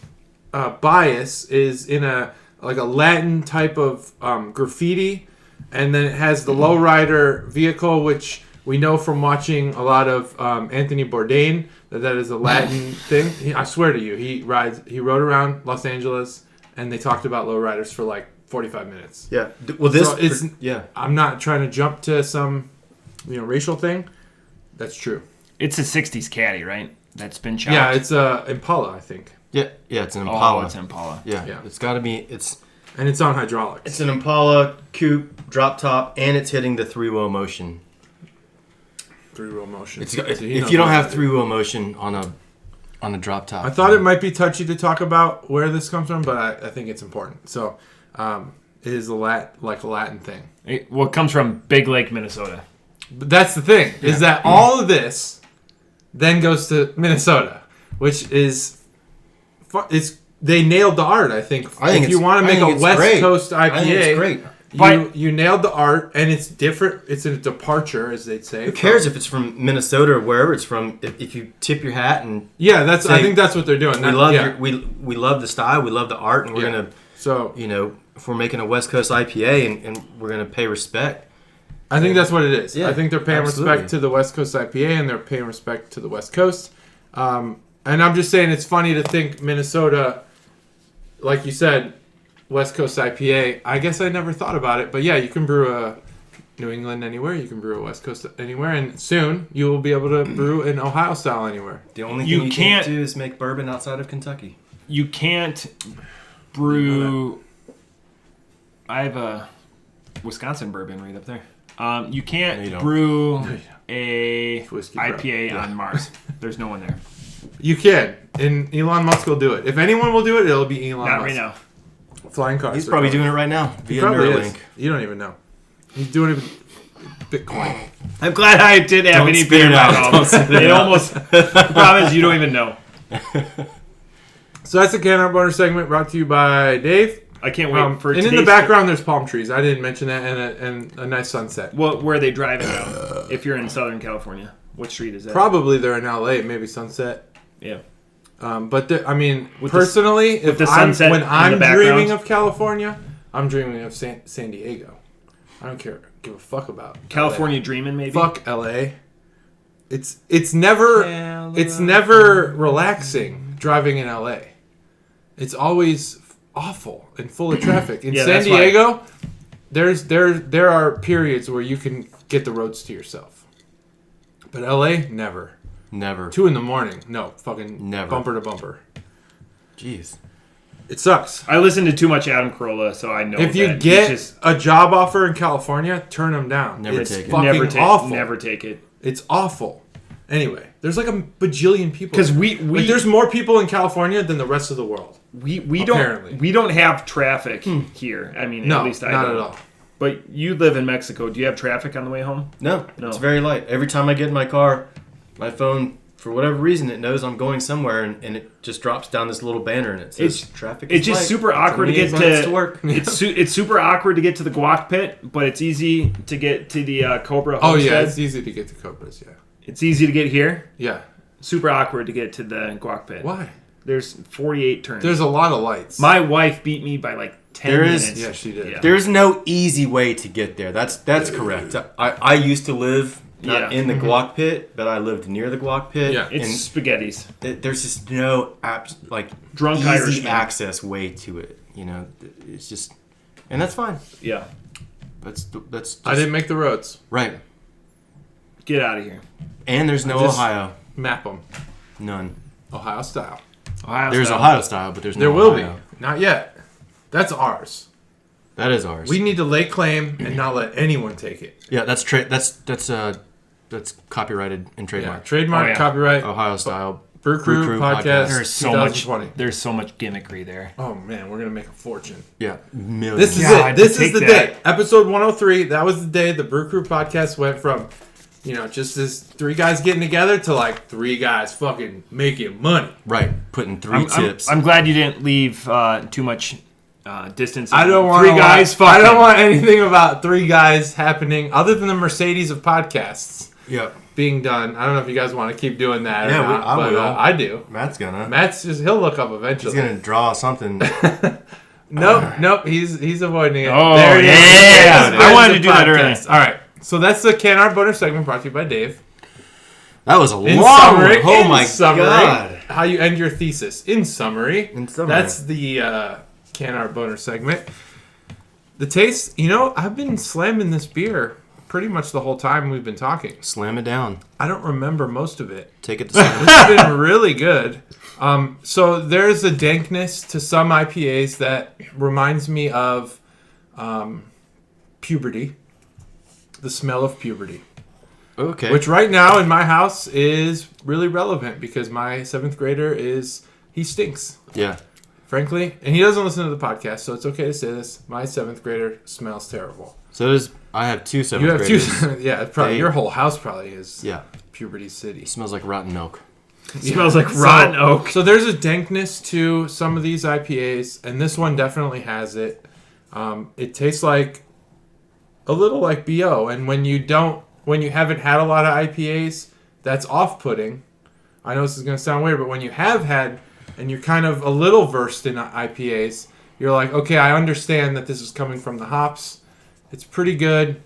bias is in a like a Latin type of graffiti, and then it has the lowrider vehicle, which we know from watching a lot of Anthony Bourdain that is a Latin thing. I swear to you, he rode around Los Angeles, and they talked about lowriders for like 45 minutes. Yeah. Well, this I'm not trying to jump to some racial thing. That's true. It's a 60s caddy, right? That's been chopped. Yeah, it's a Impala, I think. Yeah, it's an Impala. Oh, it's an Impala. Yeah. It's got to be. And it's on hydraulics. It's an Impala coupe, drop top, and it's hitting the 3-wheel motion. 3-wheel motion. If you don't have 3-wheel motion on a drop top, I thought it might be touchy to talk about where this comes from, but I think it's important. So, it is a Latin thing. It comes from Big Lake, Minnesota. But that's the thing, is that all of this then goes to Minnesota, which is they nailed the art, I think. If you want to make a West Coast IPA, I think it's great. You nailed the art, and it's different. It's a departure, as they'd say. Who cares if it's from Minnesota or wherever it's from? If you tip your hat and I think that's what they're doing. We love the style, we love the art, and we're gonna if we're making a West Coast IPA and we're gonna pay respect. I think that's what it is. Yeah, I think they're paying respect to the West Coast IPA, and they're paying respect to the West Coast. And I'm just saying, it's funny to think Minnesota, like you said, West Coast IPA. I guess I never thought about it, but yeah, you can brew a New England anywhere. You can brew a West Coast anywhere, and soon you will be able to brew an Ohio style anywhere. The only thing you can't do is make bourbon outside of Kentucky. You can't brew. I have a Wisconsin bourbon right up there. You can't brew a IPA on Mars. There's no one there. You can, and Elon Musk will do it. If anyone will do it, it'll be Elon Musk. Not right now. Flying cars. He's probably doing it right now via Neuralink. You don't even know. He's doing it with Bitcoin. I'm glad I didn't have any beer in my mouth. It almost. The problem is you don't even know. So that's the Can Out Boner segment brought to you by Dave. I can't wait for. And in the background, there's palm trees. I didn't mention that, and a nice sunset. Well, where are they driving now? If you're in Southern California, what street is that? Probably they're in LA, maybe Sunset. Yeah. But personally, when I'm dreaming of California, I'm dreaming of San Diego. I don't give a fuck about California LA. Dreaming, maybe. Fuck LA. It's never relaxing driving in LA. It's always awful and full of traffic. In San Diego, there are periods where you can get the roads to yourself. But LA, never. 2 a.m, no, fucking never. Bumper to bumper. Jeez. It sucks. I listen to too much Adam Carolla, so I know if you get a job offer in California, turn them down. Never take it. Awful. Never take it. It's awful. Anyway, there's like a bajillion people. Because there's more people in California than the rest of the world. We don't have traffic here. I mean, at least I don't. Not at all. But you live in Mexico. Do you have traffic on the way home? No. It's very light. Every time I get in my car, my phone, for whatever reason, it knows I'm going somewhere, and it just drops down this little banner, and it says traffic. It's just super awkward to get to work. It's super awkward to get to the guac pit, but it's easy to get to the Cobra homestead. Oh yeah, it's easy to get to Cobras. Yeah. It's easy to get here. Yeah. Super awkward to get to the guac pit. Why? There's 48 turns. There's a lot of lights. My wife beat me by like 10 minutes. Yeah, she did. Yeah. There's no easy way to get there. That's correct. I used to live not in the guac pit, but I lived near the guac pit. Yeah. It's spaghettis. There's just no drunk easy Irishman access way to it. It's just, and that's fine. Yeah. That's just, I didn't make the roads. Right. Get out of here. And there's no Ohio. Map them. None. Ohio style. There's Ohio style, but there's no Ohio. There will be. Not yet. That's ours. That is ours. We need to lay claim and not let anyone take it. Yeah, that's copyrighted and trademarked. Yeah, trademark, copyright. Ohio style. Brew Crew podcast. There's so much gimmickry there. Oh man, we're gonna make a fortune. Yeah, millions. This is it. This is the day. Episode 103. That was the day the Brew Crew podcast went from, just this 3 guys getting together to like 3 guys fucking making money. Right, putting 3 tips. I'm glad you didn't leave too much distance. I don't want 3 guys. I don't want anything about 3 guys happening other than the Mercedes of podcasts. Yep. Being done. I don't know if you guys want to keep doing that or not, I will. I do. Matt's gonna. He'll look up eventually. He's gonna draw something. Nope. He's avoiding it. Oh, there it is. yeah. I wanted to do that earlier. All right. So that's the Can Art Boner segment brought to you by Dave. That was a long summary, one. Oh my summary, God. How you end your thesis. In summary. That's the Can Art Boner segment. The taste, I've been slamming this beer pretty much the whole time we've been talking. Slam it down. I don't remember most of it. Take it to Sam. This has been really good. So there's a dankness to some IPAs that reminds me of puberty. The smell of puberty. Okay. Which right now in my house is really relevant because my 7th grader he stinks. Yeah. Frankly. And he doesn't listen to the podcast, so it's okay to say this. My 7th grader smells terrible. So I have 2 7th You have graders. 2. Yeah, probably your whole house probably is puberty city. It smells like rotten milk. It smells like rotten oak. So there's a dankness to some of these IPAs, and this one definitely has it. It tastes like a little like BO, and when you haven't had a lot of IPAs, that's off-putting. I know this is going to sound weird, but when you have had, and you're kind of a little versed in IPAs, you're like, okay, I understand that this is coming from the hops. It's pretty good.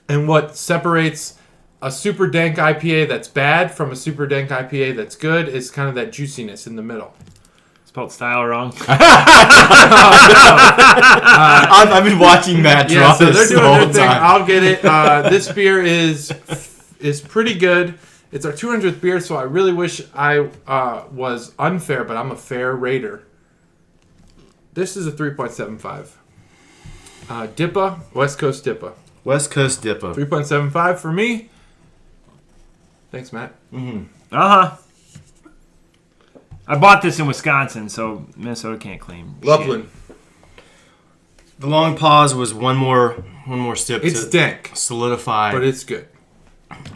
And what separates a super dank IPA that's bad from a super dank IPA that's good is kind of that juiciness in the middle. Spelled style wrong. I've been watching Matt draw so they're this doing the whole their thing. time. I'll get it. This beer is pretty good. It's our 200th beer, so I really wish I was unfair, but I'm a fair rater. This is a 3.75. Dippa, West Coast Dippa. West Coast Dippa. 3.75 for me. Thanks, Matt. Uh-huh. I bought this in Wisconsin, so Minnesota can't claim Loveland. shit. The long pause was one more sip It's to dank, solidify. but it's good.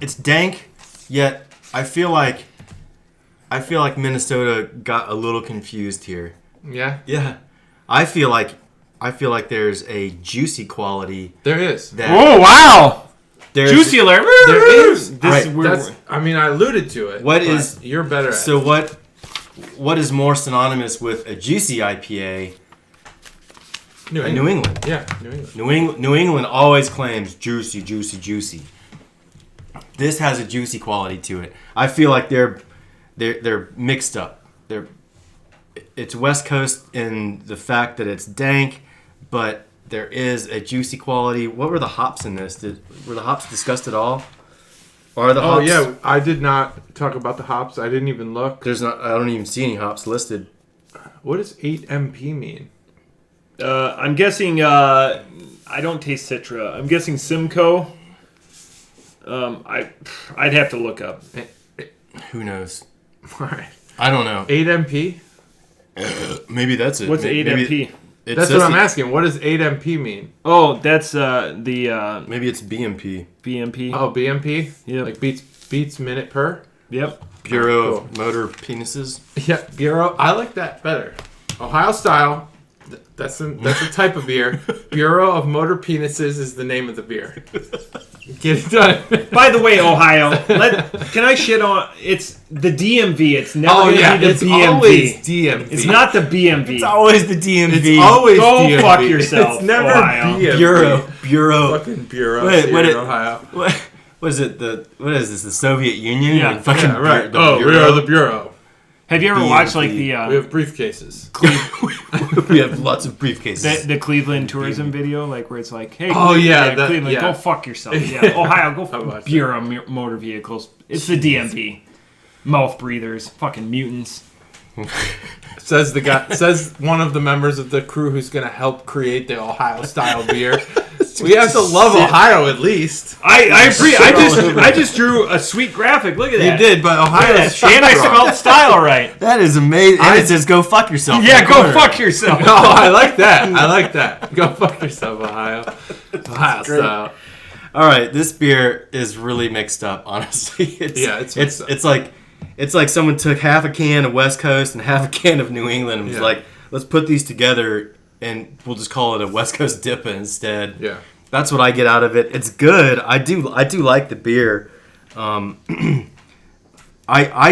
It's dank, yet I feel like Minnesota got a little confused here. Yeah? Yeah. I feel like there's a juicy quality. There is. Oh, wow! Juicy alert! There is. Right. I alluded to it. What is... You're better at So what is more synonymous with a juicy IPA? New England. New England. Yeah, New England. New England always claims juicy, juicy, juicy. This has a juicy quality to it. I feel like they're mixed up. It's West Coast in the fact that it's dank, but there is a juicy quality. What were the hops in this? Were the hops discussed at all? Or are the hops? Oh yeah, I did not talk about the hops. I didn't even look. I don't even see any hops listed. What does 8MP mean? I'm guessing. I don't taste Citra. I'm guessing Simcoe. I'd have to look up. Who knows? All right. I don't know. 8MP? Maybe that's it. What's 8MP? That's what I'm asking. What does 8MP mean? Oh, that's the Maybe it's BMP. BMP. Oh, BMP? Yep. Like beats minute per? Yep. Bureau Cool. of Motor Penises. Yeah, Bureau. I like that better. Ohio style. That's a type of beer. Bureau of Motor Penises is the name of the beer. Get it done. By the way, Ohio, can I shit on? It's the DMV. It's never Oh gonna yeah, be the it's BMV. always DMV. It's not the BMV. It's always the DMV. It's always Go DMV. fuck yourself, It's never Ohio. BMV. Bureau. Fucking bureau. Wait, here what in it- Ohio. What is it? What is this? The Soviet Union? Yeah. And fucking Yeah, right. the We Bureau? are the bureau. Have you ever BMV. watched like We the have briefcases. We have lots of briefcases. the Cleveland tourism video, like where it's like, hey, Oh, yeah, Cleveland, yeah. go fuck yourself. Yeah, Ohio, go I watched Bureau Motor Vehicles. It's the DMV. Mouth breathers, fucking mutants. Says the guy. Says one of the members of the crew who's going to help create the Ohio style beer. We have to love Ohio at least. I just drew a sweet graphic. Look at You that. did, but Ohio's And I spelled style right. That is amazing. And it says go fuck yourself. Yeah, in the go corner. fuck yourself. Oh, I like that. I like that. Go fuck yourself, Ohio. Ohio style. All right, this beer is really mixed up. Honestly, It's mixed up. It's like someone took half a can of West Coast and half a can of New England and was like, let's put these together and we'll just call it a West Coast Dippa instead. Yeah. That's what I get out of it. It's good. I do like the beer. I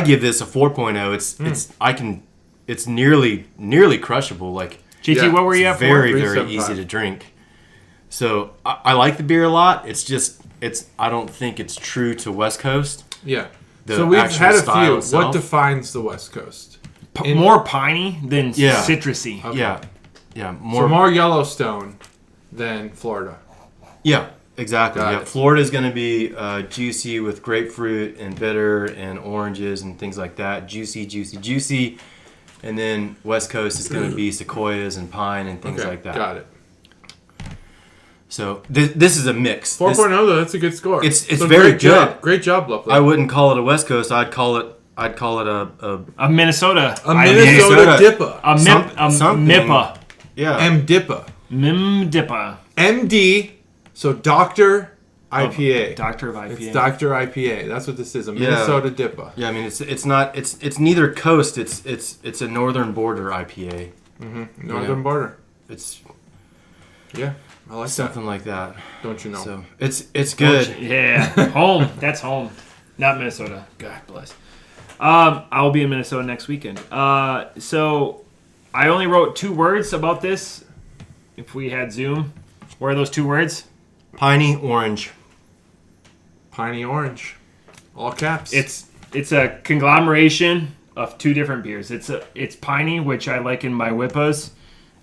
give this a 4.0. It's nearly crushable. Like JT, what were you at for? Very, very easy to drink. So I like the beer a lot. I don't think it's true to West Coast. Yeah. So we've had a few. Itself. What defines the West Coast? More piney than citrusy. Okay. Yeah. More Yellowstone than Florida. Yeah, exactly. Got Yeah, it. Florida's going to be juicy with grapefruit and bitter and oranges and things like that. Juicy. And then West Coast is going to be sequoias and pine and things like that. Got it. So this is a mix. 4.0 though, that's a good score. It's very good. Great job, Lovely. I wouldn't call it a West Coast. I'd call it a Minnesota. A Minnesota Dippa. A MIPA. Yeah. M-Dippa. MIM-Dippa. MD, so Dr. IPA. Doctor of IPA. It's Dr. IPA. That's what this is, a Minnesota Dippa. Yeah, I mean it's neither coast. It's a northern border IPA. Mm-hmm. Northern border. It's I like something like that. Don't you know? So it's good. Yeah, home. That's home, not Minnesota. God bless. I'll be in Minnesota next weekend. So I only wrote 2 words about this. If we had Zoom, what are those 2 words? Piney orange. Piney orange. All caps. It's a conglomeration of 2 different beers. It's piney, which I like in my whippas.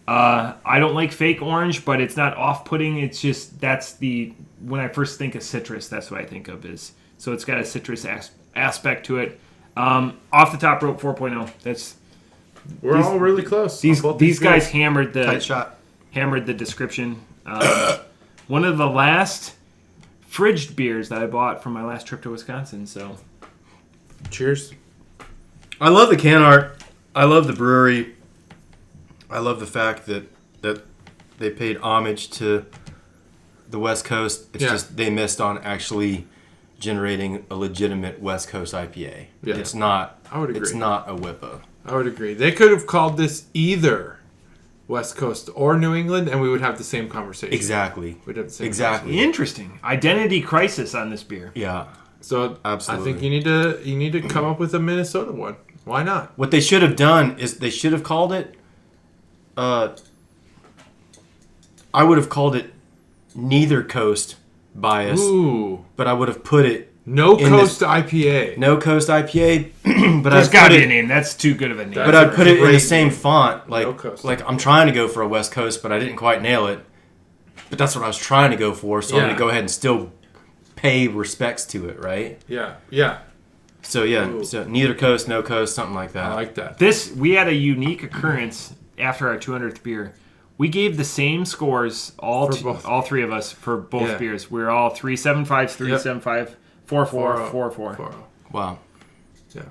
I don't like fake orange, but it's not off-putting. It's just when I first think of citrus, that's what I think of is. So it's got a citrus aspect to it. Off the top rope 4.0. We're all really close. These guys hammered Tight shot. the description. One of the last fridged beers that I bought from my last trip to Wisconsin. So, cheers. I love the can art. I love the brewery. I love the fact that they paid homage to the West Coast. It's just they missed on actually generating a legitimate West Coast IPA. Yeah. It's not. I would agree. It's not a WIPA. I would agree. They could have called this either West Coast or New England, and we would have the same conversation. Exactly. We'd have the same Exactly. Interesting. Identity crisis on this beer. Yeah. So Absolutely. I think you need to come up with a Minnesota one. Why not? What they should have done is they should have called it. I would have called it neither coast bias. Ooh. But I would have put it No Coast IPA. No Coast IPA. But There's got to be a name. That's too good of a name. But I'd put it in the same font. Like, No Coast. like I'm trying to go for a West Coast, but I didn't quite nail it. But that's what I was trying to go for, so I'm going to go ahead and still pay respects to it, right? Yeah. Yeah. So, Ooh. so neither coast, no coast, something like that. I like that. We had a unique occurrence after our 200th beer. We gave the same scores, all 3 of us, for both beers. We were all 3.75, 3.75, 4.4, 4.4. Wow. Yeah.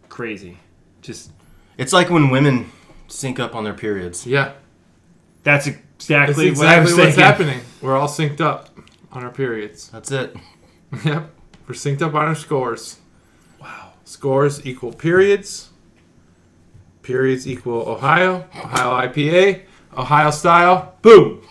Crazy. It's like when women sync up on their periods. Yeah. That's exactly, It's what I was what's thinking. happening. We're all synced up on our periods. That's it. Yep. We're synced up on our scores. Wow. Scores equal periods. Periods equal Ohio. Ohio IPA. Ohio style. Boom.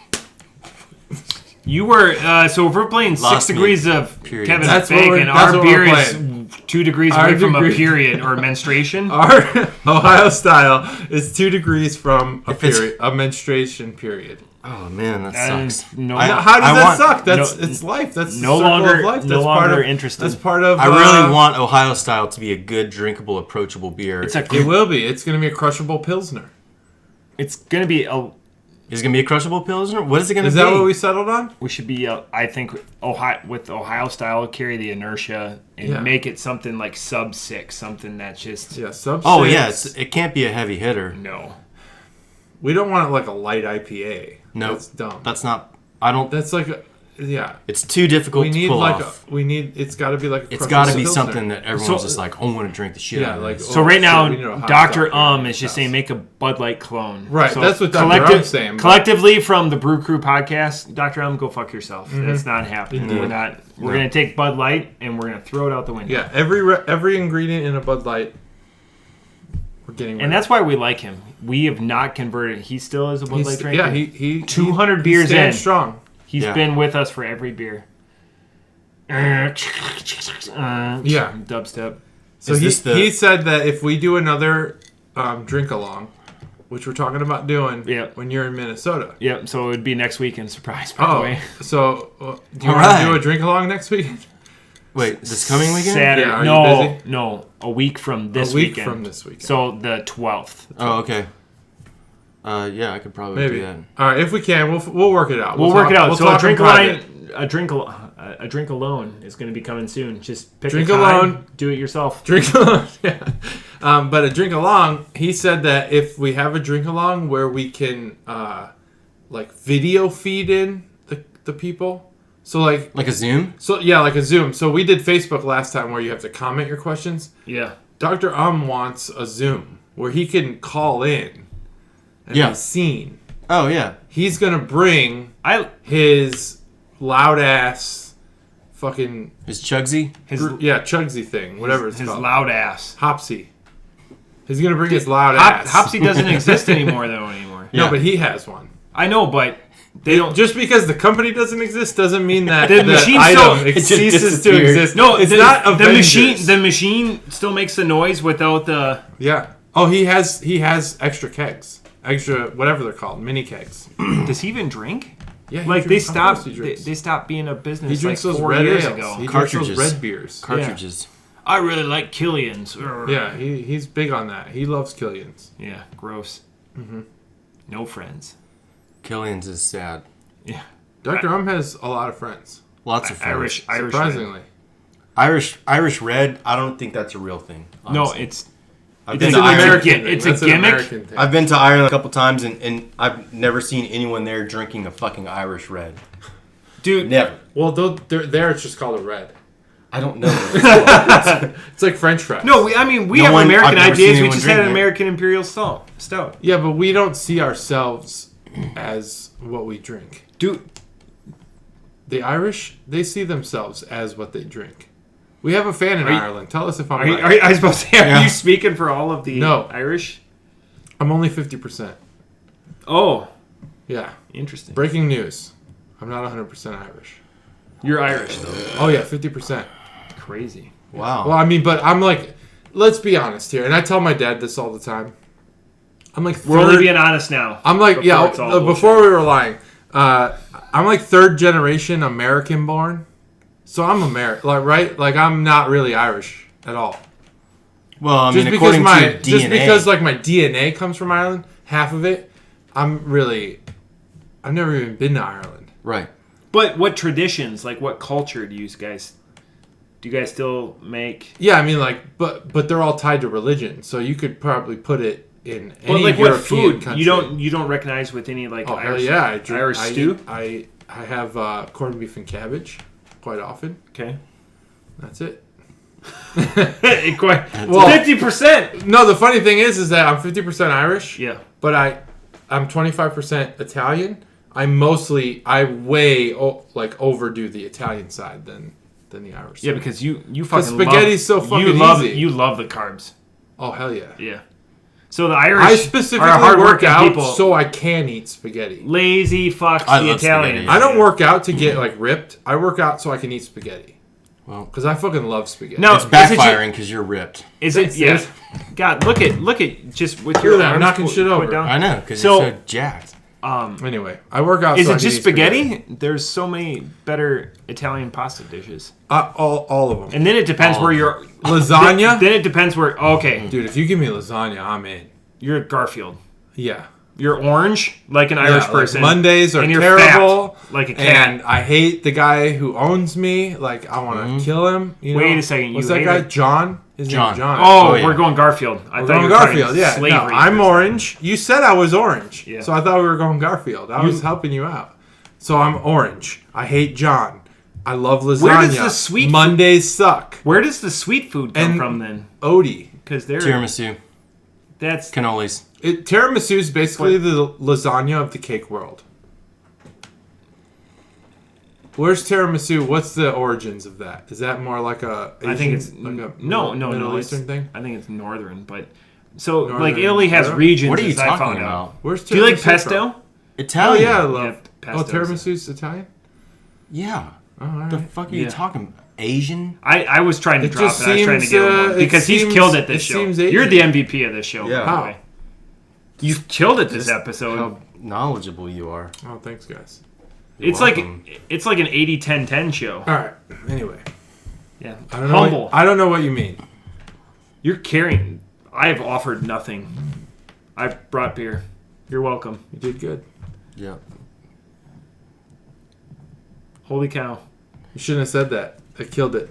You were, so if we're playing Lost 6 degrees of Periods. Kevin's That's what bacon, we're- that's our what beer we're is 2 degrees Our away from a degree- period or menstruation. Our Ohio style is 2 degrees from a If it's- period, a menstruation period. Oh, man, that And sucks. no, How does that want- suck? That's no- it's life. That's the no circle longer- of life. no That's part longer of, interested. That's part of. I really want Ohio style to be a good, drinkable, approachable beer. It will be. It's going to be a crushable pilsner. it's going to be Is it going to be a crushable Pilsner? What is it going to Is be? that what we settled on? we should be, I think, with Ohio style, carry the inertia and make it something like sub 6, something that's just, Yeah, sub Oh, 6. yeah. It can't be a heavy hitter. no. We don't want it like a light IPA. No. That's dumb. That's not... I don't... That's like a... Yeah. It's too difficult We need to pull like off. it's got to be like a It's got to be Pilsner. something that everyone's just like, oh, I want to drink the shit out of like, this. So oh, right now, shit, we need a hot Dr. style is just saying make a Bud Light clone. Right, So that's what Dr. Um's saying, but- Collectively from the Brew Crew podcast, Dr. Go fuck yourself. Mm-hmm. That's not happening. We're not. We're gonna take Bud Light and we're gonna throw it out the window. Yeah, every ingredient in a Bud Light, we're getting rid And of. that's why we like him. We have not converted. He still is a Bud Light drinker. Yeah, he 200 beers stands in. strong. He's been with us for every beer. Yeah. Dubstep. So Is this the- he said that if we do another drink along, which we're talking about doing when you're in Minnesota. Yep. So it would be next weekend. Surprise, by the way. So do you want to do a drink along next weekend? Wait, this coming weekend? Saturday. Yeah, are you busy? No. A week from this week weekend. from this weekend. So the 12th. Oh, okay. Yeah, I could probably do that. All right, if we can, we'll work it out. We'll work it out. We'll so a drink alone is going to be coming soon. Just pick drink a time, alone. Do it yourself. Drink alone. Yeah. But a drink along. He said that if we have a drink along where we can like video feed in the people. So like a Zoom? So yeah, like a Zoom. So we did Facebook last time where you have to comment your questions. Yeah. Dr. wants a Zoom where he can call in and be seen. Oh yeah. He's gonna bring his loud ass fucking his Chugsy? Chugsy thing, whatever it's called. His loud ass. Hopsy. He's gonna bring his loud ass. Hopsy doesn't exist anymore though. No, but he has one. I know, but they don't. Just because the company doesn't exist doesn't mean that the machine ceases to exist. No, it's not Avengers. The machine still makes the noise without the. Yeah. Oh, he has extra kegs, extra whatever they're called, mini kegs. Does he even drink? Yeah. Like they stopped. They stopped being a business. He drinks like those 4 red years ales. ago. He drinks those red beers. Cartridges. Yeah. I really like Killian's. Yeah, he's big on that. He loves Killian's. Yeah, gross. Mm-hmm. No friends. Killian's is sad. Yeah. Dr. has a lot of friends. Lots of friends. Irish surprisingly. Irish red, I don't think that's a real thing. Honestly. No, it's an American thing. It's That's a an gimmick. American thing. I've been to Ireland a couple times, and I've never seen anyone there drinking a fucking Irish red. Dude. Never. Well, there it's just called a red. I don't know what it's called. It's like French fries. No, we have American IPAs. We just had an American Imperial Stout. Yeah, but we don't see ourselves as what we drink. Dude. The Irish, they see themselves as what they drink. We have a fan in Ireland. Tell us if I'm right. I was supposed to say, are you speaking for all of the Irish? I'm only 50%. Oh. Yeah. Interesting. Breaking news. I'm not 100% Irish. You're Irish, though. Oh, yeah, 50%. Crazy. Wow. Well, I mean, but I'm like, let's be honest here. And I tell my dad this all the time. I'm like, we're only being honest now. I'm like, before we were lying. I'm like third generation American born. So I'm American, right? I'm not really Irish at all. Well, I mean, according to DNA. Just because my DNA comes from Ireland, half of it, I've never even been to Ireland. Right. But what traditions, what culture do you guys still make? Yeah, I mean, but they're all tied to religion, so you could probably put it in any European what food country. You don't recognize with any Irish? Irish stew. I have corned beef and cabbage quite often. Okay, that's it. 50%. No, the funny thing is that I'm 50% Irish. Yeah, but I'm 25% Italian. I way overdo the Italian side than the Irish side. Yeah, because you fucking spaghetti's so fucking easy. You love the carbs. Oh hell yeah. Yeah. So the Irish I specifically work out so I can eat spaghetti. Lazy fucks the Italians. I don't work out to get ripped. I work out so I can eat spaghetti. Well, because I fucking love spaghetti. No, it's backfiring because you're ripped. Is it? Yeah. God, look at just with your arms knocking shit over. I know because you're so jacked. Anyway, I work out. Is it just spaghetti? There's so many better Italian pasta dishes. All of them. And then it depends where you're. Lasagna. Then it depends where. Okay, dude, if you give me lasagna, I'm in. You're at Garfield. Yeah. You're orange, like an Irish person. Mondays are terrible. Fat, like a cat. And I hate the guy who owns me. I want to kill him. Wait a second. What's that guy? John? His name's John. Oh, we're going Garfield. I thought you were Garfield. Yeah. No, I'm orange. You said I was orange. Yeah. So I thought we were going Garfield. I was helping you out. So I'm orange. I hate John. I love lasagna. Where does the sweet Mondays suck? Where does the sweet food come from then? Odie. Because they're tiramisu. That's cannolis. Tiramisu is basically the lasagna of the cake world. Where's tiramisu? What's the origins of that? Is that more like a Asian, I think it's Middle Eastern thing? I think it's northern, but Italy has regions. What are you talking about? Where's tiramisu? Do you like pesto? From? Italian. Oh yeah, I love. Tiramisu's Italian. Yeah. Oh, all right. The fuck are you talking about? Asian? I was trying to drop it. I was trying to give him one because he's killed it this show. You're the MVP of this show. Yeah. How? You've killed it this episode. How knowledgeable you are. Oh, thanks, guys. It's welcome. like an 80-10-10 show. All right. Anyway. Yeah. Humble. I don't know what you mean. You're carrying. I have offered nothing. I brought beer. You're welcome. You did good. Yeah. Holy cow. You shouldn't have said that. I killed it.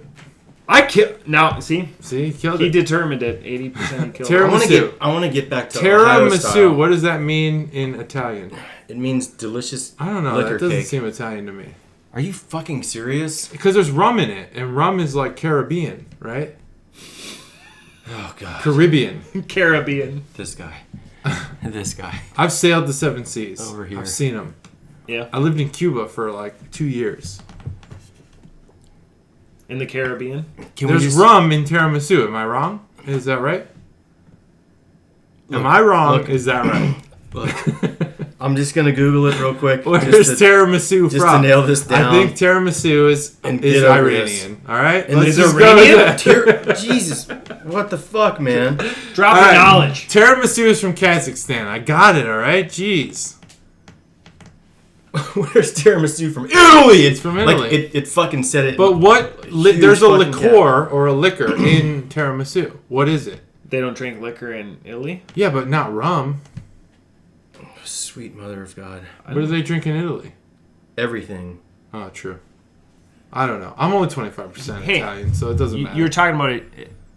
Now, see? See, he killed He it. determined it. 80% he killed it. Tiramisu. I want to get back to Ohio Tiramisu. style. What does that mean in Italian? It means delicious I don't know. liquor That doesn't cake. seem Italian to me. Are you fucking serious? Because there's rum in it, and rum is like Caribbean, right? Oh, God. Caribbean. Caribbean. This guy. This guy. I've sailed the 7 seas. Over here. I've seen them. Yeah. I lived in Cuba for like 2 years. In the Caribbean. There's rum in tiramisu. Am I wrong? Is that right? Look, Am I wrong? look. Is that right? Look, I'm just going to Google it real quick. Where's just to, tiramisu just from? to nail this down. I think tiramisu is And get over Iranian. All right? And Let's is just go with Iranian? that. Jesus. What the fuck, man? Drop All of right. knowledge. Tiramisu is from Kazakhstan. I got it, all right? Jeez. Where's tiramisu from? Italy! It's from Italy. Like, it fucking said it. But what? Huge There's a fucking liqueur or a liquor in tiramisu. What is it? They don't drink liquor in Italy? Yeah, but not rum. Sweet mother of God. What do they drink in Italy? Everything. Oh, true. I don't know. I'm only 25% Hey, Italian, so it doesn't matter. You were talking about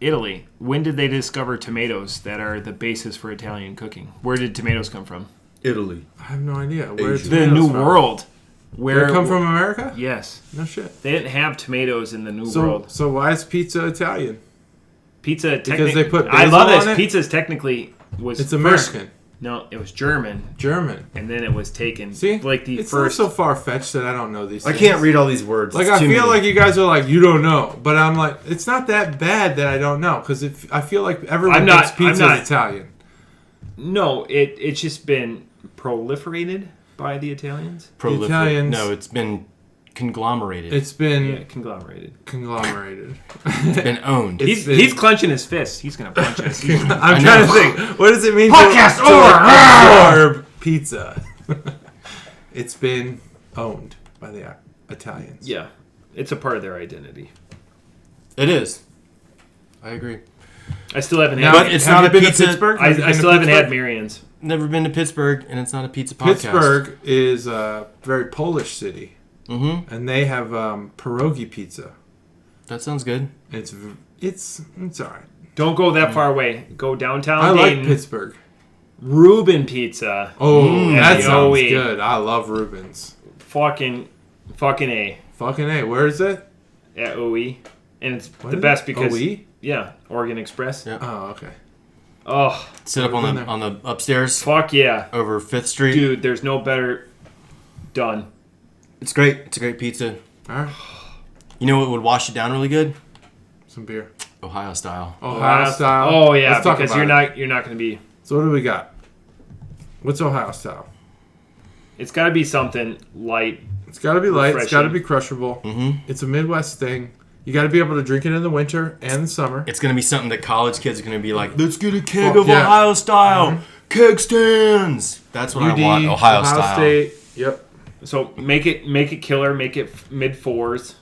Italy. When did they discover tomatoes that are the basis for Italian cooking? Where did tomatoes come from? Italy. I have no idea. Where Asia. did The tomatoes New from? World. Did Where it come from America? Yes. No shit. They didn't have tomatoes in the New World. So why is pizza Italian? Pizza Because they put I basil love this. on it? Pizza's technically was It's first- American. No, it was German, German. and then it was taken. See? like the it's first. not so far-fetched that I don't know these I things. can't read all these words. Like, It's I too feel many. like you guys are like, you don't know. But I'm like, it's not that bad that I don't know. Because I feel like everyone I'm not- thinks pizza I'm not- is Italian. No, it's just been proliferated by the Italians. Proliferate. Italians- No, it's been conglomerated. It's been Yeah, conglomerated. conglomerated. It's been owned. He's clenching his fist. He's gonna punch us. I'm trying to think. What does it mean Podcast to over! absorb pizza? It's been owned by the Italians. Yeah, it's a part of their identity. It is. I agree. I still haven't Now, had. But it's have not you a been pizza- to Pittsburgh? I Have you been still to haven't had Pittsburgh? Marian's. Never been to Pittsburgh, and it's not a pizza podcast. Pittsburgh is a very Polish city, Mm-hmm. and they have pierogi pizza. That sounds good. It's all right. Don't go that far away. Go downtown. I like Dayton. Pittsburgh. Reuben Pizza. Oh, that the sounds OE. good. I love Reuben's. Fucking A Fucking A. Where is it? at OE, and it's What the is best it? because OE? yeah, Oregon Express. Yeah. Oh, okay. Oh, Sit up Never been on there. the upstairs fuck yeah, over 5th Street. dude. There's no better. Done. It's great. It's a great pizza. All right. You know what would wash it down really good? Some beer. Ohio style. Ohio style. Oh yeah, Let's talk because about you're not going to be. So what do we got? What's Ohio style? It's got to be something light. It's got to be light. It's got to Refreshing. be crushable. Mm-hmm. It's a Midwest thing. You got to be able to drink it in the winter and the summer. It's going to be something that college kids are going to be like, let's get a keg Fuck of yeah. Ohio style. Keg stands. That's what UD, I want. Ohio style. State. Yep. So make it killer. Make it mid 4s.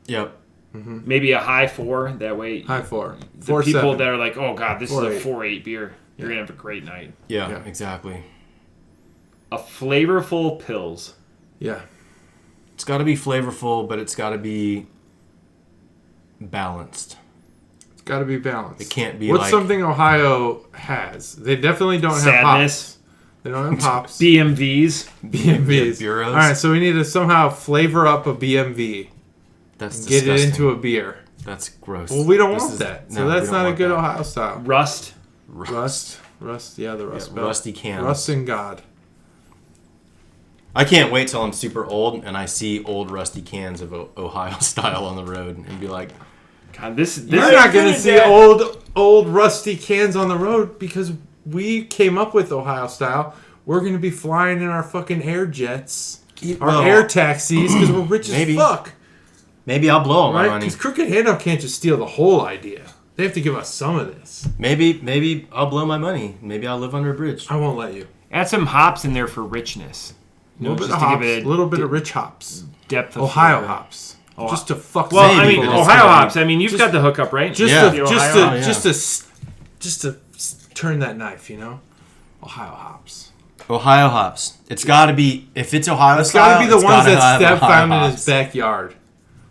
Yep. Maybe a high 4. That way, High 4. the 4 people 7. that are like, oh god, this is 4-8. a 4.8 beer. You're gonna have a great night. Yeah, Yeah. exactly. A flavorful pills. Yeah. It's got to be flavorful, but it's got to be balanced. It's got to be balanced. It can't be What's like- something Ohio has? They definitely don't have Sadness. hops. They don't have hops. BMVs. BMVs. Bureaus. All right, so we need to somehow flavor up a BMV. That's Get it disgusting. into a beer. That's gross. Well, we don't This want is- that. no, So we that's don't not a want good that. Ohio style. Rust. Rust. Yeah, the rust belt. Rusty cans. Rust and God. I can't wait till I'm super old and I see old rusty cans of Ohio style on the road and be like, God, this You're not going to see old rusty cans on the road because we came up with Ohio style. We're going to be flying in our fucking air jets, our well, air taxis, because we're rich maybe. as fuck. maybe I'll blow all my Right? money. Because Crooked Handoff can't just steal the whole idea. They have to give us some of this. Maybe I'll blow my money. Maybe I'll live under a bridge. I won't let you. Add some hops in there for richness. A little bit of hops. A little bit of rich hops. Depth of Ohio flavor. hops. Just to fuck. Well, I mean, people. Ohio hops. I mean, you've got the hookup, right? Just to turn that knife, Ohio hops. Ohio hops. It's got to be, if it's Ohio It's style, got to be the ones that Steph found in his hops. backyard.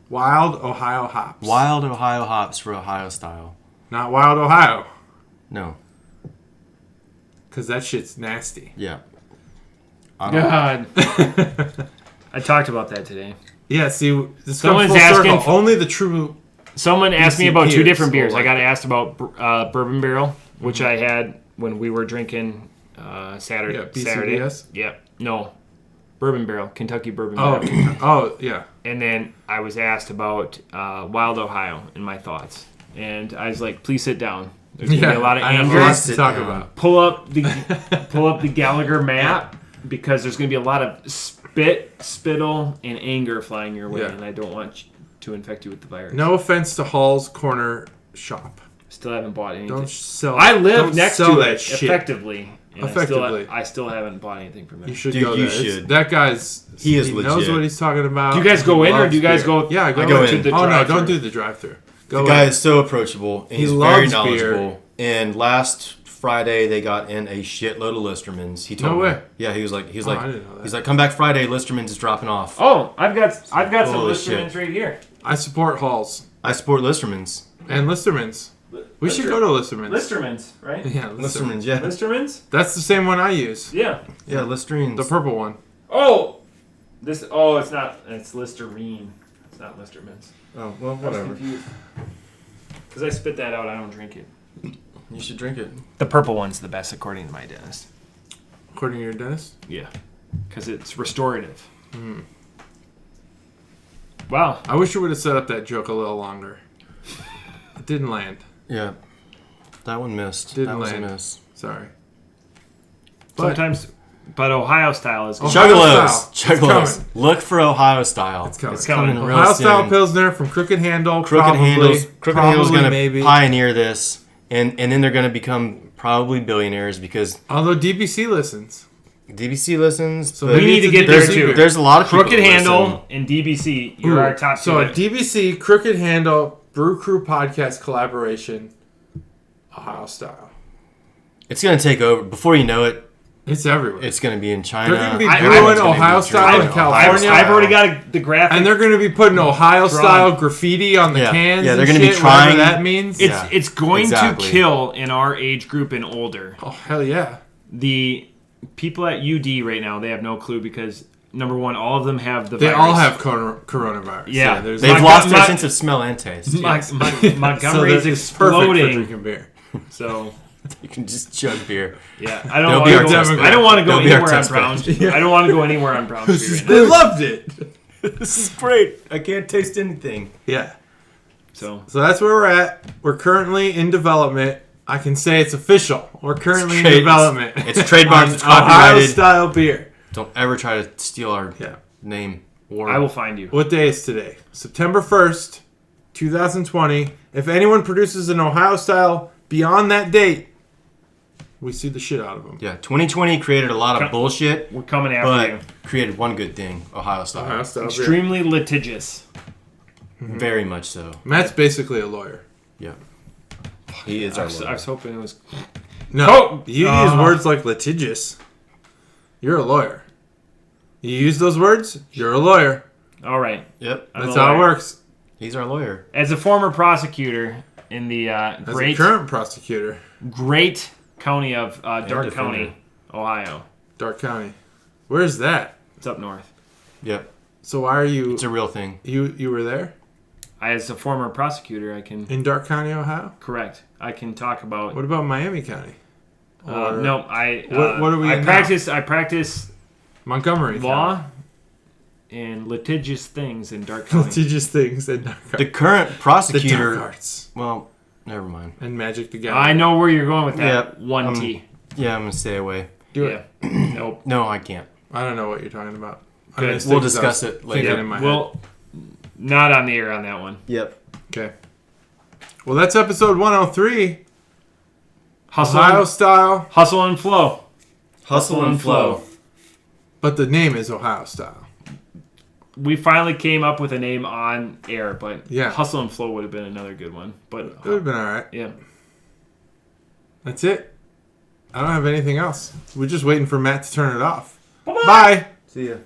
Wild Ohio hops. Wild Ohio hops for Ohio style. Not Wild Ohio. No. Because that shit's nasty. Yeah. God. I talked about that today. Yeah, see, this Someone's comes full circle. asking Only the true... Someone asked me BC about two beers. different beers. Oh, I got asked about Bourbon Barrel, which I had when we were drinking Saturday. Yeah, Saturday. BCBS? Yeah. No. Bourbon Barrel. Kentucky Bourbon Barrel. Oh, yeah. And then I was asked about Wild Ohio and my thoughts. And I was like, please sit down. There's going to be a lot of anger. Lots to talk about. Pull up the Gallagher map because there's going to be a lot of spittle, and anger flying your way. Yeah. And I don't want to infect you with the virus. No offense to Hall's Corner Shop. Still haven't bought anything. Don't sell. I live don't next sell to that it shit. effectively. And Effectively. I still haven't bought anything from there. You should Dude, go you there. should. That guy's... He is knows legit. what he's talking about. Do you guys go He in or loves do you guys beer. go? Yeah, I go in. in. The Oh, no, drive-thru? don't do the drive-thru. Go The in. guy is so approachable. And He he's loves very beer. knowledgeable. And last Friday they got in a shitload of Listermans. He told No me. way. Yeah, he was like, I didn't know that. he's like, come back Friday. Listerman's is dropping off. Oh, I've got some Holy Listermans shit. right here. I support Hall's. I support Listerman's. And Listerman's. We should go to Listerman's. Listermans, right? Yeah, Listerman's, yeah. Listermans? That's the same one I use. Yeah. Yeah, Listerines. The purple one. Oh, it's not. It's Listerine. It's not Listerman's. Oh, well, I was whatever. confused. Because I spit that out, I don't drink it. You should drink it. The purple one's the best, according to my dentist. According to your dentist? Yeah, because it's restorative. Wow. I wish you would have set up that joke a little longer. It didn't land. Yeah. That one missed. Didn't that was land. a miss. Sorry. But But Ohio style is good. Ohio Chuggalos. style. It's Chuggalos. coming. Look for Ohio style. It's coming. It's coming. real Ohio soon. style Pilsner from Crooked Handle. Crooked Handle's going to maybe. pioneer this, and then they're going to become probably billionaires because Although DBC listens. DBC listens. So but we need to get there's, there, too. There's a lot of people Crooked that Handle listen. and DBC. You're our top two. So a DBC, Crooked Handle, Brew Crew podcast collaboration, Ohio style. It's going to take over. Before you know it, It's everywhere. it's going to be in China. They're going to be Everyone's brewing gonna be Ohio style in drinking Ohio California. I've already got the graphic. And they're going to be putting Ohio style graffiti on the Yeah. cans. Yeah, they're going gonna to be trying- that means. It's going exactly. to kill in our age group and older. Oh hell yeah! The people at UD right now, they have no clue because number one, all of them have the They virus. all have coronavirus. Yeah. there's They've My lost God, their my- sense of smell and taste. Montgomery's it's perfect for exploding. drinking beer. So You can just chug beer. yeah, I They'll don't be our want to test go. bed. I don't want to go They'll be our anywhere on test Brown. bed. I don't want to go anywhere on Brown Street right They now. loved it. This is great. I can't taste anything. Yeah. So So that's where we're at. We're currently in development. I can say it's official. We're currently in development. It's trademarked. It's Ohio copyrighted. style beer. Don't ever try to steal our Yeah. name. Or I will find you. What day is today? September 1st, 2020. If anyone produces an Ohio style beyond that date, we sue the shit out of them. Yeah, 2020 created a lot of bullshit, We're coming after you. but created one good thing: Ohio style. Ohio style beer. Extremely litigious. Very much so. Matt's basically a lawyer. Yeah, he is I our was, lawyer. I was hoping it was. No, Oh! you use words like litigious. You're a lawyer. You use those words, you're a lawyer. All right. Yep, I'm That's a how it lawyer. works. he's our lawyer. As a former prosecutor in the As a great current prosecutor, county of Dark defender. County, Ohio. Dark County. Where's that? It's up north. Yep, So why are you... it's a real thing. You were there? As a former prosecutor, I can In Dark County, Ohio? correct. I can talk about. What about Miami County? Or No, I. What are we I in now? practice. I practice Montgomery law County. and litigious things in Dark County. Litigious things in Dark The County. current The dark prosecutor. arts. Well, never mind. And Magic the Gathering. I know where you're going with that. Yeah, One T. Yeah, I'm gonna stay away. Do Yeah. it. Nope. No, I can't. I don't know what you're talking about. I'm Good. gonna stick We'll this discuss out it thinking later. in my head. Well, not on the air on that one. Yep. Okay. Well, that's episode 103. Hustle Ohio Style. Hustle and Flow. Hustle and Flow. But the name is Ohio Style. We finally came up with a name on air, but yeah. Hustle and Flow would have been another good one. But it would have been all right. Yeah. That's it. I don't have anything else. We're just waiting for Matt to turn it off. Bye-bye. Bye. See ya.